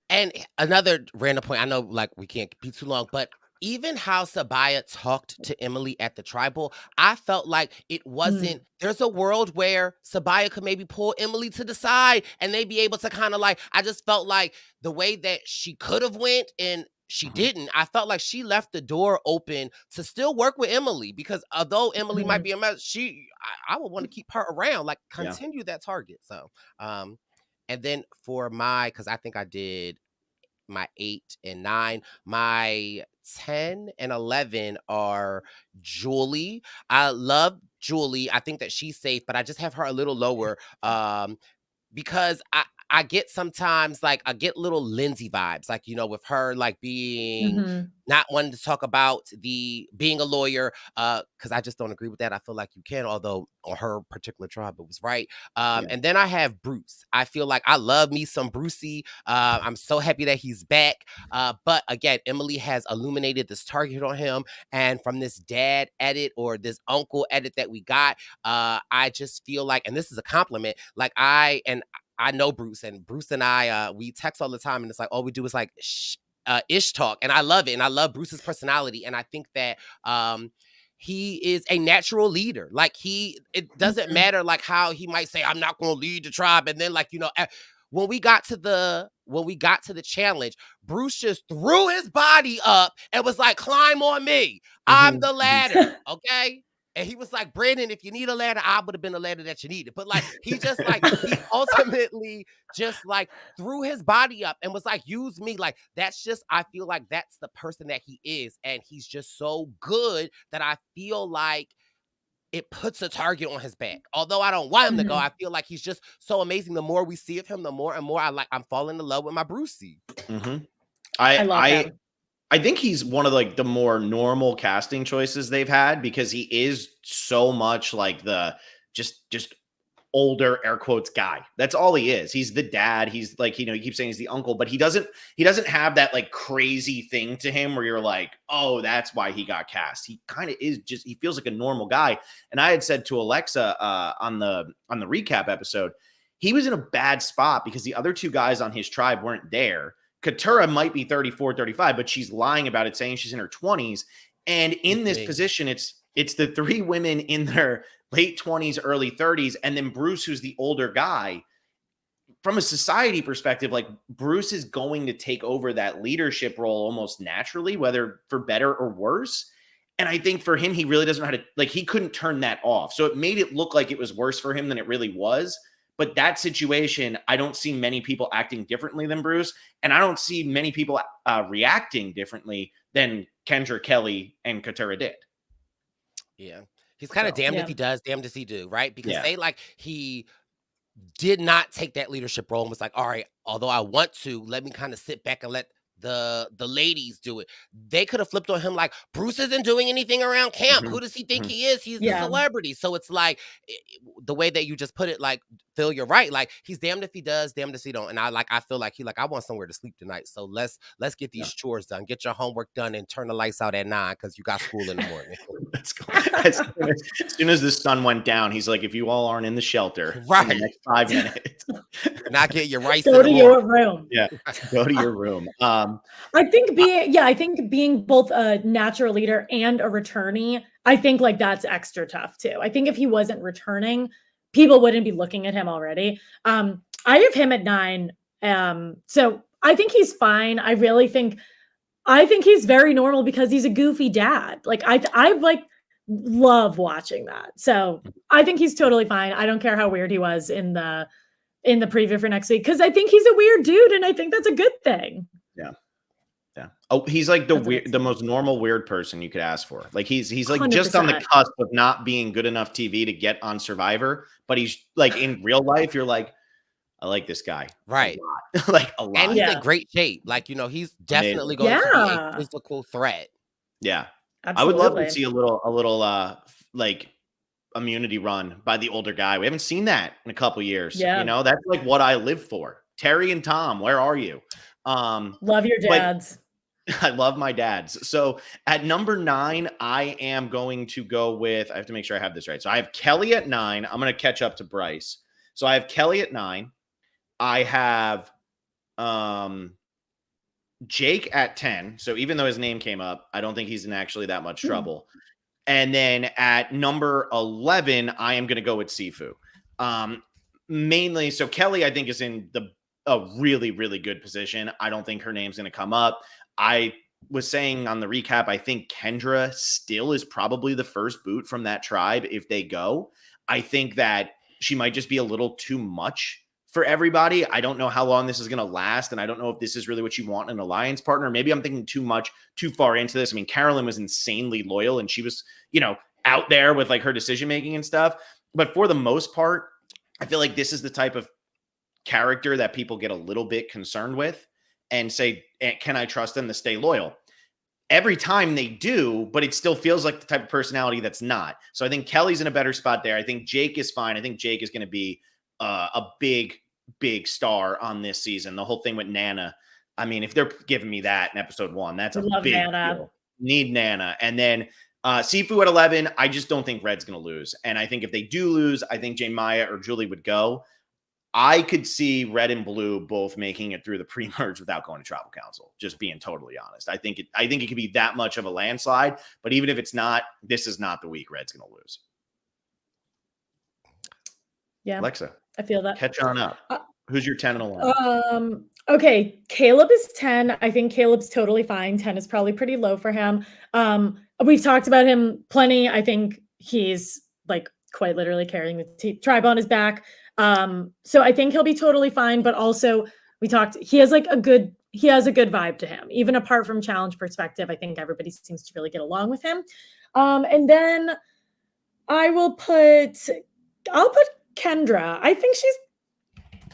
And another random point, I know like we can't be too long, but even how Sabiyah talked to Emily at the tribal, I felt like it wasn't, there's a world where Sabiyah could maybe pull Emily to the side and they'd be able to kind of like, I just felt like the way that she could have went and she didn't, I felt like she left the door open to still work with Emily, because although Emily might be a mess, I would want to keep her around, like continue that target. So, and then for because I think I did my 8 and 9, my 10 and 11 are Julie. I love Julie. I think that she's safe, but I just have her a little lower because I get sometimes like I get little Lindsay vibes, like, you know, with her like being not wanting to talk about being a lawyer, because I just don't agree with that. I feel like you can, although on her particular tribe it was right. And then I have Brice. I feel like I love me some Brucey. I'm so happy that he's back. But again, Emily has illuminated this target on him, and from this dad edit or this uncle edit that we got, I just feel like, and this is a compliment, like I know Bruce, and Bruce and I, we text all the time, and it's like all we do is like ish talk, and I love it, and I love Bruce's personality, and I think that he is a natural leader. Like it doesn't matter like how he might say I'm not going to lead the tribe, and then like, you know, when we got to the challenge, Bruce just threw his body up and was like, "Climb on me, I'm the ladder," okay. And he was like, "Brandon, if you need a ladder, I would have been the ladder that you needed." But like, he just like, he ultimately just like threw his body up and was like, "Use me." Like, that's just, I feel like that's the person that he is. And he's just so good that I feel like it puts a target on his back. Although I don't want him to go, I feel like he's just so amazing. The more we see of him, the more and more I'm falling in love with my Brucey. I love him. I think he's one of like the more normal casting choices they've had, because he is so much like the just older air quotes guy. That's all he is. He's the dad. He's like, you know, he keeps saying he's the uncle, but he doesn't have that like crazy thing to him where you're like, oh, that's why he got cast. He kind of is just, he feels like a normal guy. And I had said to Alexa on the recap episode, he was in a bad spot because the other two guys on his tribe weren't there. Katurah might be 34, 35, but she's lying about it, saying she's in her 20s. And in this position, it's the three women in their late 20s, early 30s, and then Bruce, who's the older guy. From a society perspective, like, Bruce is going to take over that leadership role almost naturally, whether for better or worse. And I think for him, he really doesn't know how to, like, he couldn't turn that off. So it made it look like it was worse for him than it really was. But that situation, I don't see many people acting differently than Bruce. And I don't see many people reacting differently than Kendra, Kelly, and Katurah did. Yeah. He's kind of damned if he does, damned if he do, right? Because they like, he did not take that leadership role and was like, all right, although I want to, let me kind of sit back and let the ladies do it. They could have flipped on him like, Bruce isn't doing anything around camp. Who does he think he is? He's the celebrity. So it's like, the way that you just put it, like, Phil, you're right. Like, he's damned if he does, damned if he don't. And I feel like I want somewhere to sleep tonight. So let's get these chores done, get your homework done, and turn the lights out at 9 because you got school in the morning. Let's go. As soon as the sun went down, he's like, if you all aren't in the shelter in the next 5 minutes, not get your rice. Go to your room. Yeah, go to your room. I think being both a natural leader and a returnee, I think like that's extra tough too. I think if he wasn't returning, people wouldn't be looking at him already. I have him at 9 So I think he's fine. I think he's very normal because he's a goofy dad. Like I like love watching that. So I think he's totally fine. I don't care how weird he was in the preview for next week because I think he's a weird dude and I think that's a good thing. Yeah. Yeah. Oh, he's like the most normal weird person you could ask for. Like he's like 100%. Just on the cusp of not being good enough TV to get on Survivor, but he's like in real life, you're like, I like this guy. Right. Like a lot. And he's in great shape. Like, he's definitely going to be a physical threat. Yeah. Absolutely. I would love to see a little like immunity run by the older guy. We haven't seen that in a couple years. Yeah. That's like what I live for. Terry and Tom, where are you? Love your dads. I love my dads. So at number 9, I am going to go with, I have to make sure I have this right. So I have Kelly at 9. I'm going to catch up to Brice. So I have Kelly at 9. I have Jake at 10. So even though his name came up, I don't think he's in actually that much trouble. And then at number 11, I am going to go with Sifu. Mainly, so Kelly, I think, is in a really, really good position. I don't think her name's going to come up. I was saying on the recap, I think Kendra still is probably the first boot from that tribe if they go. I think that she might just be a little too much for everybody. I don't know how long this is going to last, and I don't know if this is really what you want in an alliance partner. Maybe I'm thinking too far into this. I mean, Carolyn was insanely loyal, and she was, out there with like her decision-making and stuff. But for the most part, I feel like this is the type of character that people get a little bit concerned with and say, can I trust them to stay loyal? Every time they do, but it still feels like the type of personality that's not. So I think Kelly's in a better spot there. I think Jake is fine. I think Jake is going to be a big, big star on this season. The whole thing with Nana. I mean, if they're giving me that in episode 1, that's a big deal. Need Nana. And then Sifu at 11, I just don't think Red's going to lose. And I think if they do lose, I think Jane Maya or Julie would go. I could see Red and Blue both making it through the pre-merge without going to Tribal Council, just being totally honest. I think it could be that much of a landslide, but even if it's not, this is not the week Red's going to lose. Yeah. Alexa, I feel that. Catch on up. Who's your 10 and 11? Okay, Caleb is 10. I think Caleb's totally fine. 10 is probably pretty low for him. We've talked about him plenty. I think he's like quite literally carrying the tribe on his back. So I think he'll be totally fine, but also he has a good vibe to him. Even apart from challenge perspective, I think everybody seems to really get along with him. And then I'll put Kendra. I think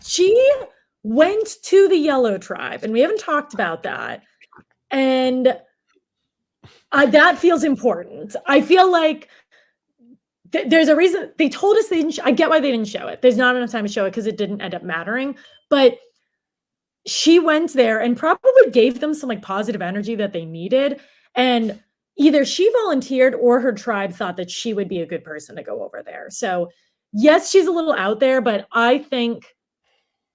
she went to the yellow tribe, and we haven't talked about that. And that feels important. I feel like there's a reason they told us they didn't. I get why they didn't show it. There's not enough time to show it because it didn't end up mattering. But she went there and probably gave them some positive energy that they needed. And either she volunteered or her tribe thought that she would be a good person to go over there. So yes, she's a little out there, but I think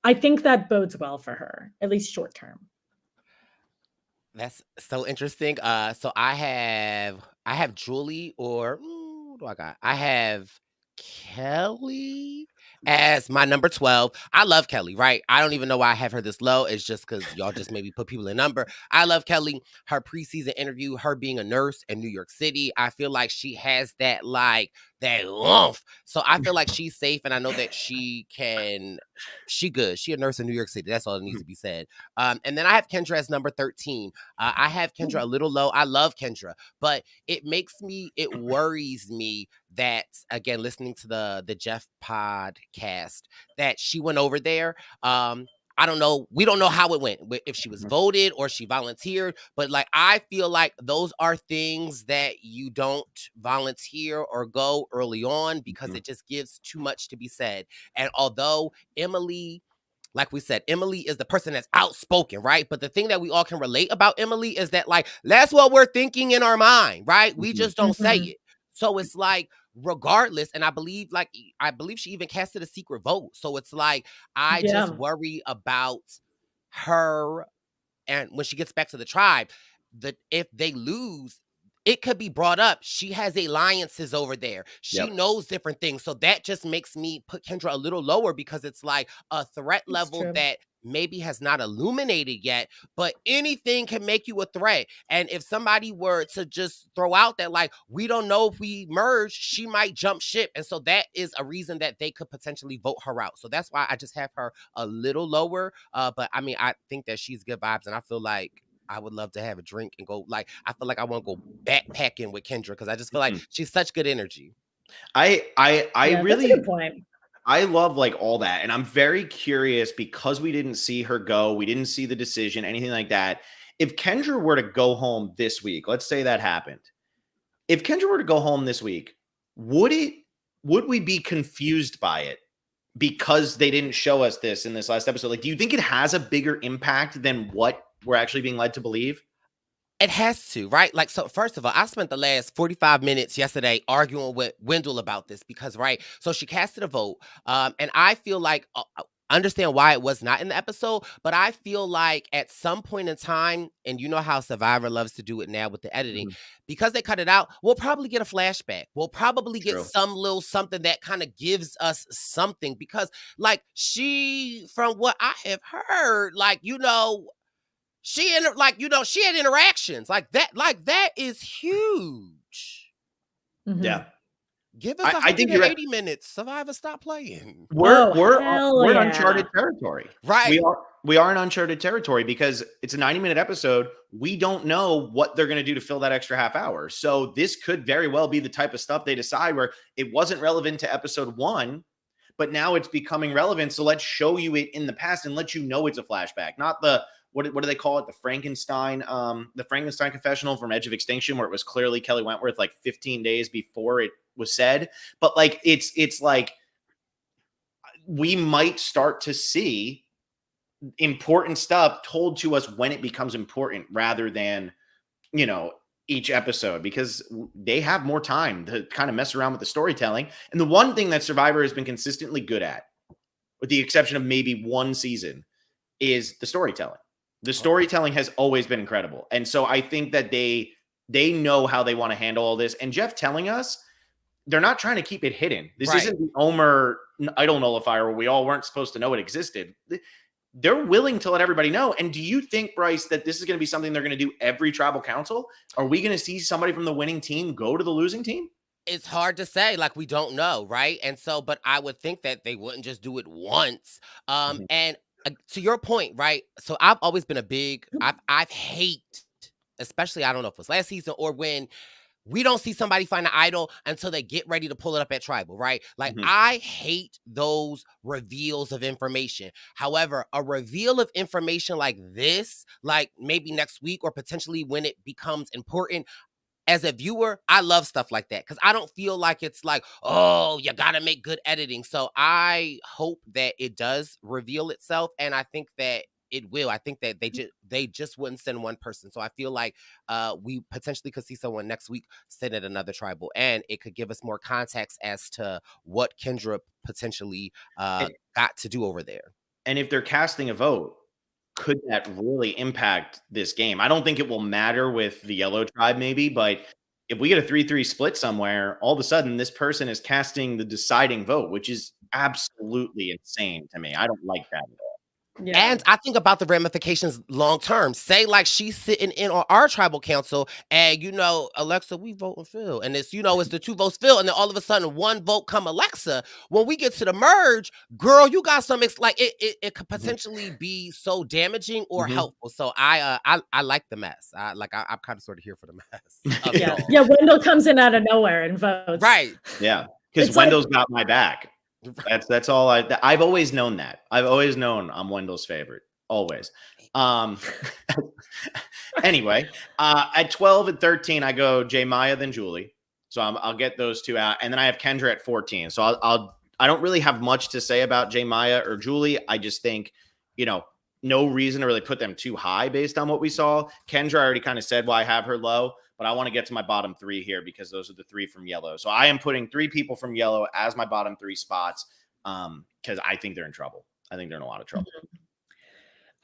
that bodes well for her, at least short term. That's so interesting. So I have Julie, or what do I got? I have Kelly as my number 12. I love Kelly, right? I don't even know why I have her this low. It's just because y'all just maybe put people in number. I love Kelly. Her preseason interview, her being a nurse in New York City, I feel like she has that oomph. So I feel like she's safe, and I know that she good. She a nurse in New York City. That's all that needs to be said. And then I have Kendra as number 13. I have Kendra a little low. I love Kendra, but it worries me that, again, listening to the Jeff podcast, that she went over there. I don't know. We don't know how it went, if she was voted or she volunteered. But I feel like those are things that you don't volunteer or go early on because it just gives too much to be said. And although Emily, like we said, Emily is the person that's outspoken, right? But the thing that we all can relate about Emily is that that's what we're thinking in our mind, right? We just don't say it. So it's regardless, and I believe she even casted a secret vote. So it's I just worry about her, and when she gets back to the tribe, that if they lose, it could be brought up. She has alliances over there. She knows different things. So that just makes me put Kendra a little lower because it's a threat level that maybe has not illuminated yet, but anything can make you a threat. And if somebody were to just throw out that, like, we don't know if we merge, she might jump ship. And so that is a reason that they could potentially vote her out. So that's why I just have her a little lower. But I mean, I think that she's good vibes, and I feel like I would love to have a drink and go, like, I feel like I want to go backpacking with Kendra because I just feel like she's such good energy. I Yeah, really, that's a good point. I love like all that. And I'm very curious because we didn't see her go. We didn't see the decision, anything like that. If Kendra were to go home this week, let's say that happened. If Kendra were to go home this week, would we be confused by it because they didn't show us this in this last episode? Like, do you think it has a bigger impact than what we're actually being led to believe? It has to, right? Like, so first of all, I spent the last 45 minutes yesterday arguing with Wendell about this because, right? So she casted a vote. And I feel like, understand why it was not in the episode, but I feel like at some point in time, and you know how Survivor loves to do it now with the editing, because they cut it out, we'll probably get a flashback. We'll probably get some little something that kind of gives us something because, like, she, from what I have heard, like, you know, she had interactions like that is huge. Yeah. Give us 180 minutes. Survivor, stop playing. We're in uncharted territory. Right. We are in uncharted territory because it's a 90-minute episode. We don't know what they're going to do to fill that extra half hour. So this could very well be the type of stuff they decide where it wasn't relevant to episode 1, but now it's becoming relevant. So let's show you it in the past and let you know it's a flashback, not the what do they call it? The Frankenstein confessional from Edge of Extinction, where it was clearly Kelly Wentworth like 15 days before it was said. But like, it's like we might start to see important stuff told to us when it becomes important rather than, you know, each episode, because they have more time to kind of mess around with the storytelling. And the one thing that Survivor has been consistently good at, with the exception of maybe one season, is the storytelling. The storytelling has always been incredible. And so I think that they know how they want to handle all this. And Jeff telling us, they're not trying to keep it hidden. This isn't the Omer idol nullifier where we all weren't supposed to know it existed. They're willing to let everybody know. And do you think, Brice, that this is going to be something they're going to do every tribal council? Are we going to see somebody from the winning team go to the losing team? It's hard to say, like, we don't know, right? And so, but I would think that they wouldn't just do it once. And to your point, right? So I've always been I've hate, especially, I don't know if it was last season or when we don't see somebody find an idol until they get ready to pull it up at tribal, right? Like, I hate those reveals of information. However, a reveal of information like this, like maybe next week or potentially when it becomes important, as a viewer, I love stuff like that because I don't feel like it's like, oh, you got to make good editing. So I hope that it does reveal itself. And I think that it will. I think that they just wouldn't send one person. So I feel like we potentially could see someone next week send at another tribal, and it could give us more context as to what Kendra potentially got to do over there. And if they're casting a vote, could that really impact this game? I don't think it will matter with the yellow tribe maybe, but if we get a 3-3 split somewhere, all of a sudden this person is casting the deciding vote, which is absolutely insane to me. I don't like that at all. Yeah. And I think about the ramifications long term. Say, like, she's sitting in on our tribal council, and, you know, Alexa, we vote and Phil. And it's, you know, it's the 2 votes Phil. And then all of a sudden, 1 vote come Alexa. When we get to the merge, girl, you got some, like, it could potentially be so damaging or helpful. So I like the mess. I'm kind of sort of here for the mess. Yeah. Wendell comes in out of nowhere and votes. Right. Yeah. Because Wendell's got my back. That's all I've always known that. I've always known I'm Wendell's favorite. Always. Anyway, at 12 and 13, I go J Maya, then Julie. So I'll get those 2 out. And then I have Kendra at 14. So I don't really have much to say about J Maya or Julie. I just think, you know, no reason to really put them too high based on what we saw. Kendra, I already kind of said why I have her low. But I want to get to my bottom 3 here because those are the 3 from yellow. So I am putting 3 people from yellow as my bottom 3 spots because I think they're in trouble. I think they're in a lot of trouble.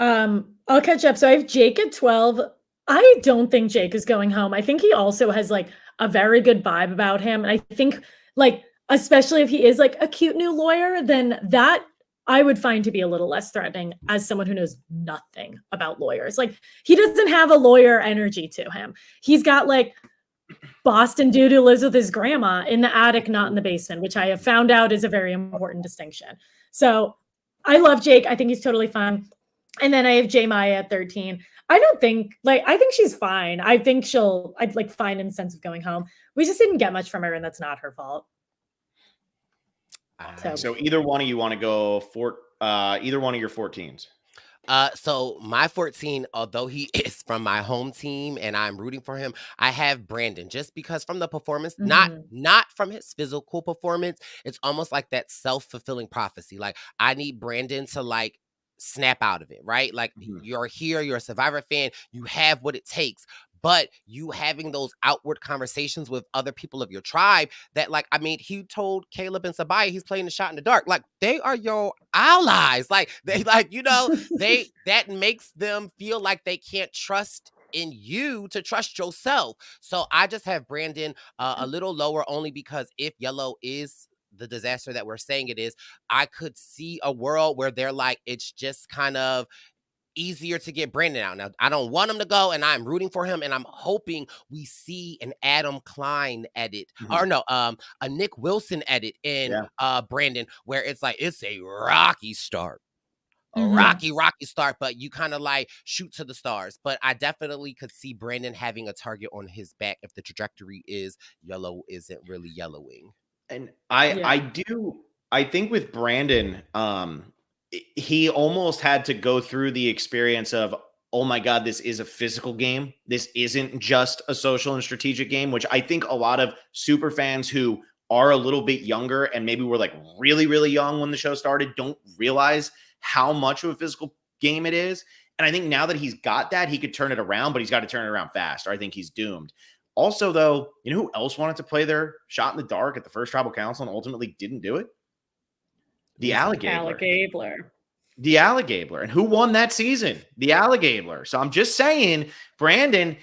I'll catch up. So I have Jake at 12. I don't think Jake is going home. I think he also has like a very good vibe about him. And I think, like, especially if he is like a cute new lawyer, then that I would find to be a little less threatening as someone who knows nothing about lawyers. Like, he doesn't have a lawyer energy to him. He's got like Boston dude who lives with his grandma in the attic, not in the basement, which I have found out is a very important distinction. So I love Jake. I think he's totally fun. And then I have J Maya at 13. I think she's fine. I think I'd like fine in the sense of going home. We just didn't get much from her, and that's not her fault. So either one of you want to go for either one of your 14s? So my 14, although he is from my home team and I'm rooting for him, I have Brandon just because from the performance, not from his physical performance. It's almost like that self-fulfilling prophecy. Like, I need Brandon to like snap out of it, right? Like, you're here, you're a Survivor fan, you have what it takes. But you having those outward conversations with other people of your tribe that, like, I mean, he told Caleb and Sabaya he's playing the shot in the dark. Like, they are your allies. Like, they, like, you know, that makes them feel like they can't trust in you to trust yourself. So I just have Brandon a little lower, only because if Yellow is the disaster that we're saying it is, I could see a world where they're like, it's just kind of easier to get Brandon out. Now, I don't want him to go, and I'm rooting for him, and I'm hoping we see an Adam Klein edit, or no, a Nick Wilson edit in Brandon, where it's like, it's a rocky start. A rocky start, but you kind of like shoot to the stars. But I definitely could see Brandon having a target on his back if the trajectory is Yellow isn't really yellowing. And I think with Brandon, he almost had to go through the experience of, oh my God, this is a physical game. This isn't just a social and strategic game, which I think a lot of super fans who are a little bit younger and maybe were like really, really young when the show started don't realize how much of a physical game it is. And I think now that he's got that, he could turn it around, but he's got to turn it around fast, or I think he's doomed. Also, though, you know who else wanted to play their shot in the dark at the first tribal council and ultimately didn't do it? The Alligator. The Alligator. And who won that season? The Alligator. So I'm just saying, Brandon,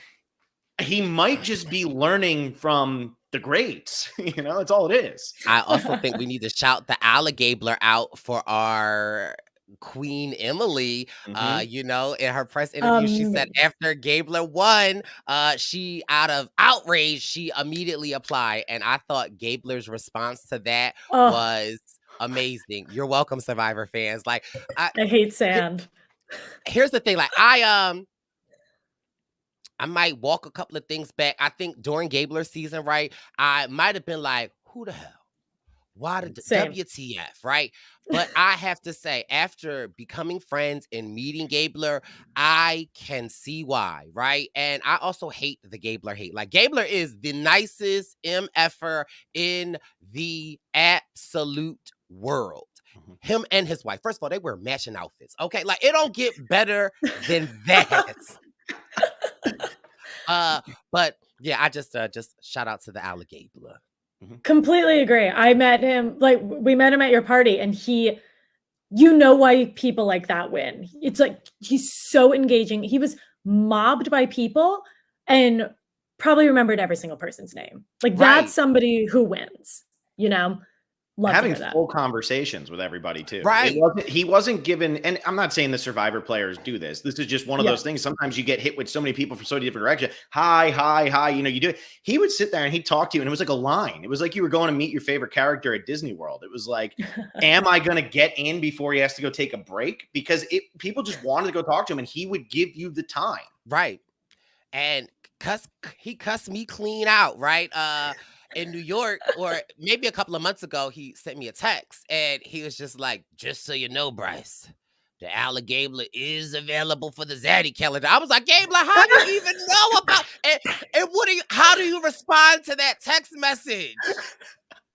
he might just be learning from the greats. You know, that's all it is. I also think we need to shout the Alligator out for our Queen Emily. You know, in her press interview, she said after Gabler won, she, out of outrage, she immediately applied. And I thought Gabler's response to that was amazing. You're welcome, Survivor fans. Like, I hate sand. Here's the thing. Like, I might walk a couple of things back. I think during Gabler's season, right, I might have been like, who the hell? Why did WTF, right? But I have to say, after becoming friends and meeting Gabler, I can see why, right? And I also hate the Gabler hate. Like, Gabler is the nicest MFer in the absolute world. Him and his wife. First of all, they wear matching outfits. Okay, like, it don't get better than that. But yeah, I just shout out to the Alligator. Completely agree. I met him, like, we met him at your party, and you know why people like that win. It's like, he's so engaging. He was mobbed by people and probably remembered every single person's name. Like, that's somebody who wins, you know? Having full conversations with everybody too. Right. He wasn't given, and I'm not saying the Survivor players do this. This is just one of those things. Sometimes you get hit with so many people from so many different directions. Hi. You know, you do it. He would sit there and he'd talk to you, and it was like a line. It was like you were going to meet your favorite character at Disney World. It was like, am I going to get in before he has to go take a break? Because people just wanted to go talk to him, and he would give you the time. Right. And he cussed me clean out, right? In New York, or maybe a couple of months ago, he sent me a text, and he was just like, just so you know, Brice, the Alligator is available for the Zaddy calendar. I was like, Gabler, how do you even know about and how do you respond to that text message?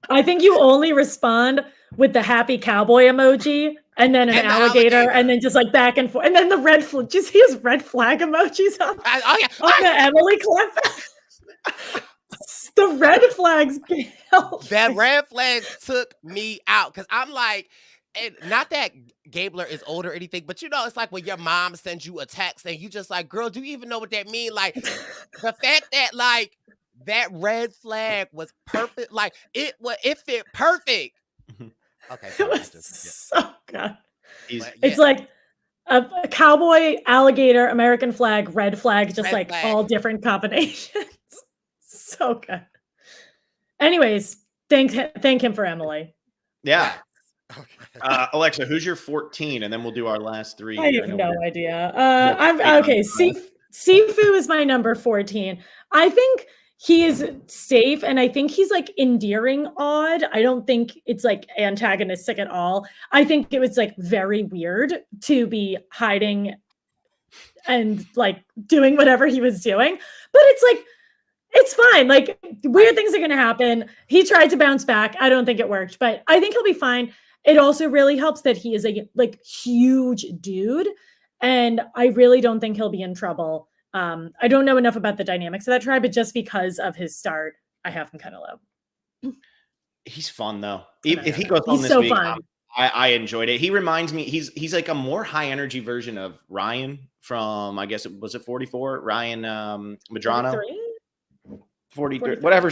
I think you only respond with the happy cowboy emoji and then an alligator, and then just like back and forth. And then the red flag, just his red flag emojis on the Emily clip. The red flags. That red flag took me out, because I'm like, and not that Gabler is old or anything, but you know, it's like when your mom sends you a text and you just like, girl, do you even know what that means? Like, the fact that like that red flag was perfect, like it fit perfect. Okay, It sorry. was so good. He's But It's yeah, like a cowboy, alligator, American flag, red flag, just red like flag. all different combinations. So good. Anyways, thank him for Emily. yeah. Okay. Alexa, who's your 14? And then we'll do our last three I here. I have know no we're idea. tight I'm on okay. time. Sifu is my number 14. I think he is safe and I think he's like endearing odd. I don't think it's like antagonistic at all. I think it was like very weird to be hiding and like doing whatever he was doing. But it's like it's fine. Like weird Right. things are going to happen. He tried to bounce back. I don't think it worked, but I think he'll be fine. It also really helps that he is a like huge dude, and I really don't think he'll be in trouble. I don't know enough about the dynamics of that tribe, but just because of his start, I have him kind of low. He's fun though. No, If no, he no. goes home He's this so week, fun. I enjoyed it. He reminds me, he's like a more high energy version of Ryan from, I guess it was it 44? Ryan Madrano. 43? 43, 43. whatever.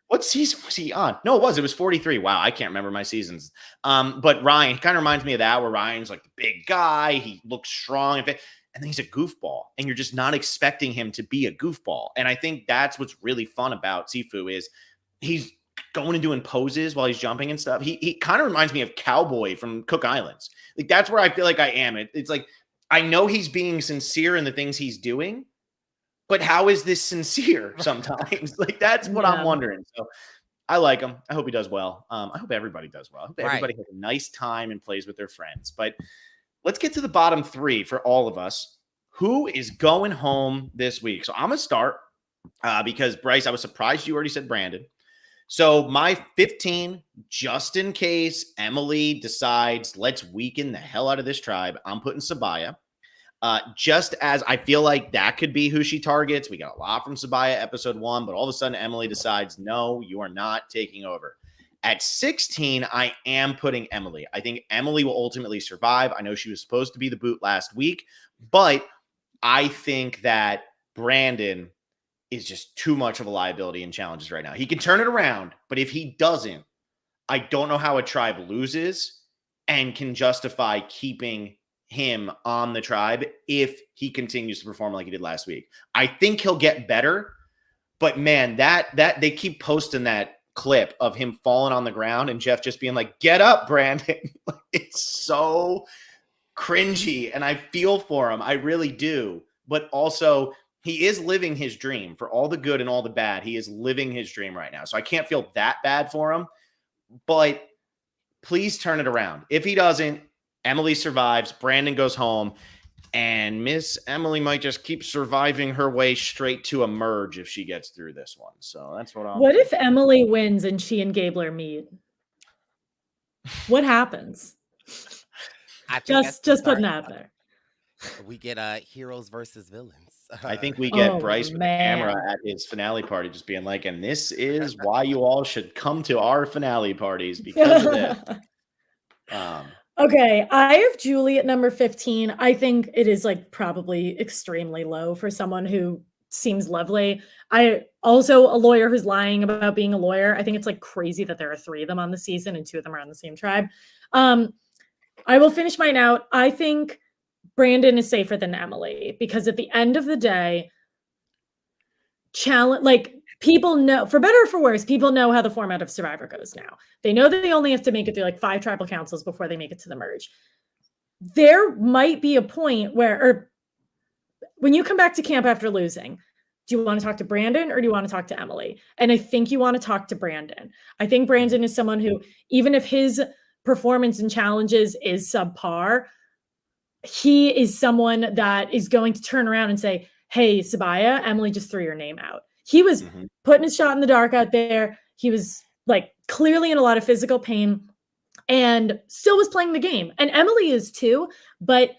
What season was he on? No, it was 43. Wow, I can't remember my seasons. But Ryan kind of reminds me of that, where Ryan's like the big guy, he looks strong, and then he's a goofball, and you're just not expecting him to be a goofball. And I think that's what's really fun about Sifu is he's going and doing poses while he's jumping and stuff. He kind of reminds me of Cowboy from Cook Islands. Like that's where I feel like I am. It's like I know he's being sincere in the things he's doing, but how is this sincere sometimes? Like that's what I'm wondering. So I like him. I hope he does well. I hope everybody does well. I hope everybody has a nice time and plays with their friends. But let's get to the bottom three for all of us. Who is going home this week? So I'm gonna start because Brice, I was surprised you already said Brandon. So my 15, just in case Emily decides let's weaken the hell out of this tribe, I'm putting Sabaya. Just as I feel like that could be who she targets. We got a lot from Sabaya episode 1, but all of a sudden Emily decides, no, you are not taking over. At 16, I am putting Emily. I think Emily will ultimately survive. I know she was supposed to be the boot last week, but I think that Brandon is just too much of a liability in challenges right now. He can turn it around, but if he doesn't, I don't know how a tribe loses and can justify keeping him on the tribe if he continues to perform like he did last week. I think he'll get better, but man, that they keep posting that clip of him falling on the ground and Jeff just being like, "Get up, Brandon." It's so cringy and I feel for him. I really do. But also he is living his dream for all the good and all the bad. He is living his dream right now. So I can't feel that bad for him, but please turn it around. If he doesn't, Emily survives, Brandon goes home, and Miss Emily might just keep surviving her way straight to a merge if she gets through this one. So that's what I'm What thinking. if Emily wins and she and Gabler meet? What happens? I think Just putting that out there. We get heroes versus villains. I think we get Oh, Brice with the camera at his finale party just being like, and this is why you all should come to our finale parties because of this. Okay, I have Julie at number 15. I think it is like probably extremely low for someone who seems lovely. I also a lawyer who's lying about being a lawyer. I think it's like crazy that there are 3 of them on the season and 2 of them are on the same tribe. I will finish mine out. I think Brandon is safer than Emily because at the end of the day, like people know, for better or for worse, people know how the format of Survivor goes now. They know that they only have to make it through like 5 tribal councils before they make it to the merge. There might be a point where, or when you come back to camp after losing, do you want to talk to Brandon or do you want to talk to Emily? And I think you want to talk to Brandon. I think Brandon is someone who, even if his performance and challenges is subpar, he is someone that is going to turn around and say, hey, Sabaya, Emily just threw your name out. He was putting his shot in the dark out there. He was like clearly in a lot of physical pain and still was playing the game. And Emily is too. But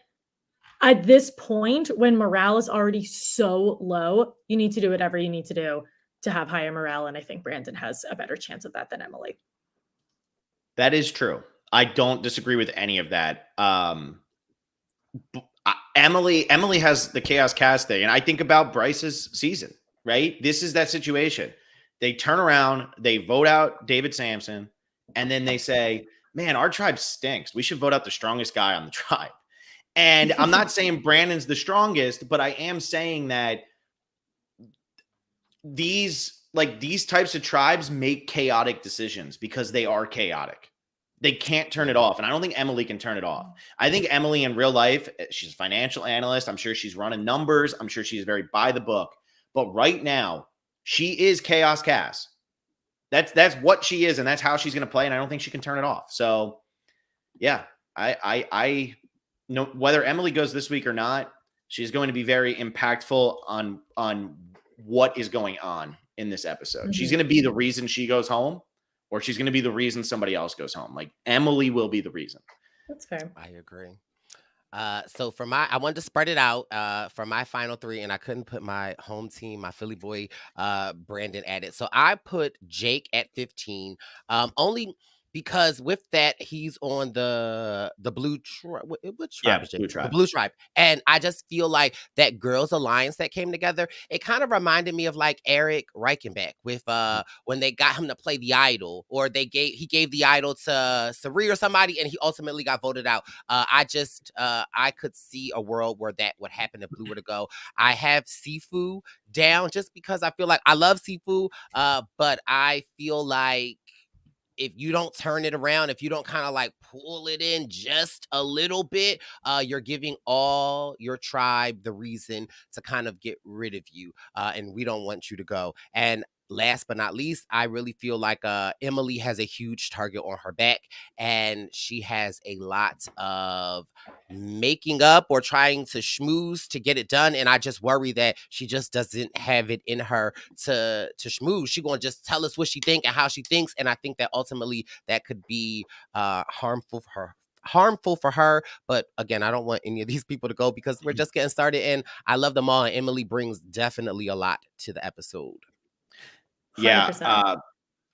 at this point, when morale is already so low, you need to do whatever you need to do to have higher morale. And I think Brandon has a better chance of that than Emily. That is true. I don't disagree with any of that. Emily has the Chaos Cast thing, and I think about Brice's season, right? This is that situation. They turn around, they vote out David Sampson, and then they say, man, our tribe stinks. We should vote out the strongest guy on the tribe. And I'm not saying Brandon's the strongest, but I am saying that these types of tribes make chaotic decisions because they are chaotic. They can't turn it off. And I don't think Emily can turn it off. I think Emily in real life, she's a financial analyst. I'm sure she's running numbers. I'm sure she's very by the book. But right now, she is Chaos Cass. That's what she is, and that's how she's going to play. And I don't think she can turn it off. So, yeah, I know whether Emily goes this week or not, she's going to be very impactful on what is going on in this episode. Mm-hmm. She's going to be the reason she goes home, or she's going to be the reason somebody else goes home. Like Emily will be the reason. That's fair. I agree. So I wanted to spread it out for my final three, and I couldn't put my home team, my Philly boy, Brandon at it. So I put Jake at 15, only because with that, he's on the blue tribe. Which tribe is Blue Tribe. The blue tribe. And I just feel like that Girls Alliance that came together, it kind of reminded me of like Eric Reichenbach with when they got him to play the idol, or he gave the idol to Sari or somebody, and he ultimately got voted out. I could see a world where that would happen if Blue were to go. I have Sifu down just because I feel like I love Sifu, but I feel like if you don't turn it around, if you don't kind of like pull it in just a little bit, you're giving all your tribe the reason to kind of get rid of you. And we don't want you to go. And last but not least, I really feel like Emily has a huge target on her back, and she has a lot of making up or trying to schmooze to get it done. And I just worry that she just doesn't have it in her to schmooze. She's going to just tell us what she thinks and how she thinks. And I think that ultimately that could be harmful for her. But again, I don't want any of these people to go because we're just getting started, and I love them all. And Emily brings definitely a lot to the episode. 100%. Yeah,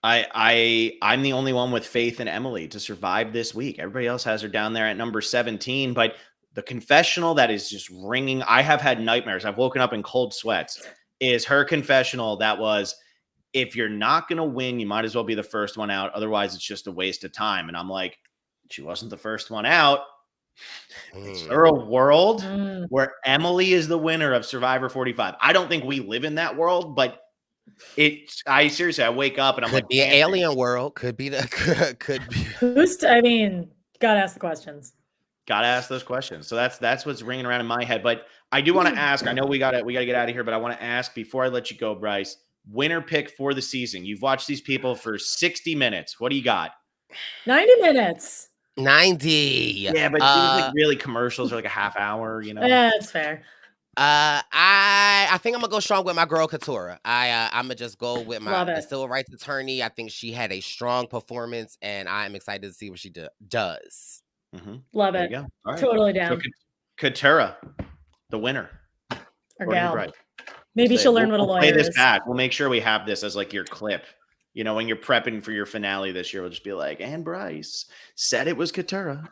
I'm the only one with faith in Emily to survive this week. Everybody else has her down there at number 17, but the confessional that is just ringing, I have had nightmares. I've woken up in cold sweats, is her confessional that was, if you're not going to win, you might as well be the first one out. Otherwise, it's just a waste of time. And I'm like, she wasn't the first one out. Is there a world where Emily is the winner of Survivor 45? I don't think we live in that world, but I wake up and I'm like, could be an alien world. Could be could be. I mean, gotta ask the questions. Gotta ask those questions. So that's what's ringing around in my head. But I do want to ask. I know we gotta get out of here, but I want to ask before I let you go, Brice. Winner pick for the season. You've watched these people for 60 minutes. What do you got? 90 minutes. 90. Yeah, but like really commercials are like a half hour. You know. Yeah, that's fair. I think I'm gonna go strong with my girl Katura. I'm gonna just go with the civil rights attorney. I think she had a strong performance, and I'm excited to see what she does. Mm-hmm. Love it. There you go. All right. Totally down. So Katura, the winner. Or gal. Maybe she'll learn what a lawyer is. Play this back. We'll make sure we have this as like your clip. You know, when you're prepping for your finale this year, we'll just be like, and Brice said it was Katura.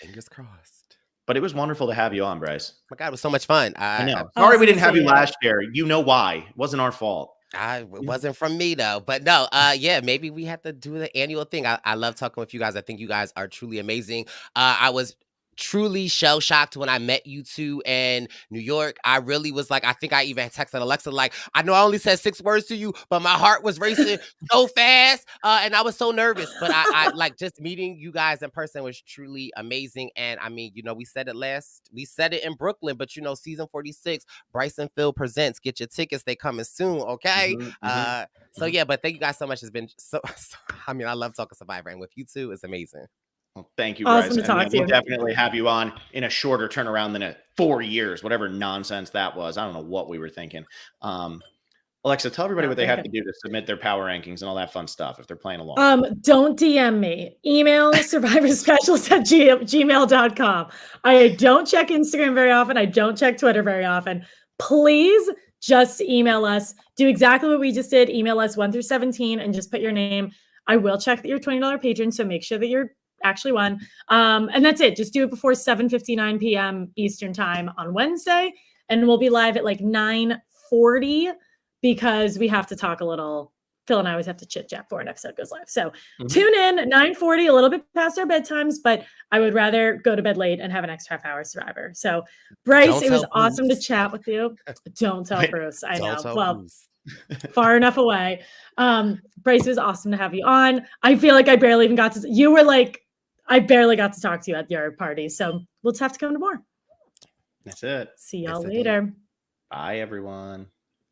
Fingers crossed. But it was wonderful to have you on, Brice. My God, it was so much fun. I know. Sorry we didn't have you last year. You know why. It wasn't our fault. It wasn't from me, though. But no, yeah, maybe we have to do the annual thing. I love talking with you guys. I think you guys are truly amazing. I was truly shell-shocked when I met you two in New York. I really was like, I think I even texted Alexa, like, I know I only said 6 words to you, but my heart was racing so fast, and I was so nervous. But I like just meeting you guys in person was truly amazing. And I mean, you know, we said it in Brooklyn, but you know, season 46, Brice and Phil presents. Get your tickets, they coming soon, okay? So yeah, but thank you guys so much. It's been so I mean, I love talking Survivor, and with you two, it's amazing. Well, thank you, awesome Brice. To talk to we'll you. definitely have you on in a shorter turnaround than 4 years, whatever nonsense that was. I don't know what we were thinking. Alexa, tell everybody what they have to do to submit their power rankings and all that fun stuff if they're playing along. Don't DM me. Email survivorspecialist@gmail.com. I don't check Instagram very often. I don't check Twitter very often. Please just email us. Do exactly what we just did. Email us 1 through 17 and just put your name. I will check that you're $20 patron, so make sure that you're actually won. And that's it. Just do it before 7:59 p.m. Eastern time on Wednesday. And we'll be live at like 9:40 because we have to talk a little Phil and I always have to chit chat before an episode goes live. So Mhm. tune in at 9:40, a little bit past our bedtimes, but I would rather go to bed late and have an extra half hour Survivor. So Brice, Don't it was tell awesome to Bruce. chat with you. Don't tell Wait, Bruce. I Don't know. tell Well, Bruce. far enough away. Brice, it was awesome to have you on. I feel like I barely even got to, you were like, I barely got to talk to you at your party. So we'll just have to come to more. That's it. See y'all That's the later. Bye, everyone.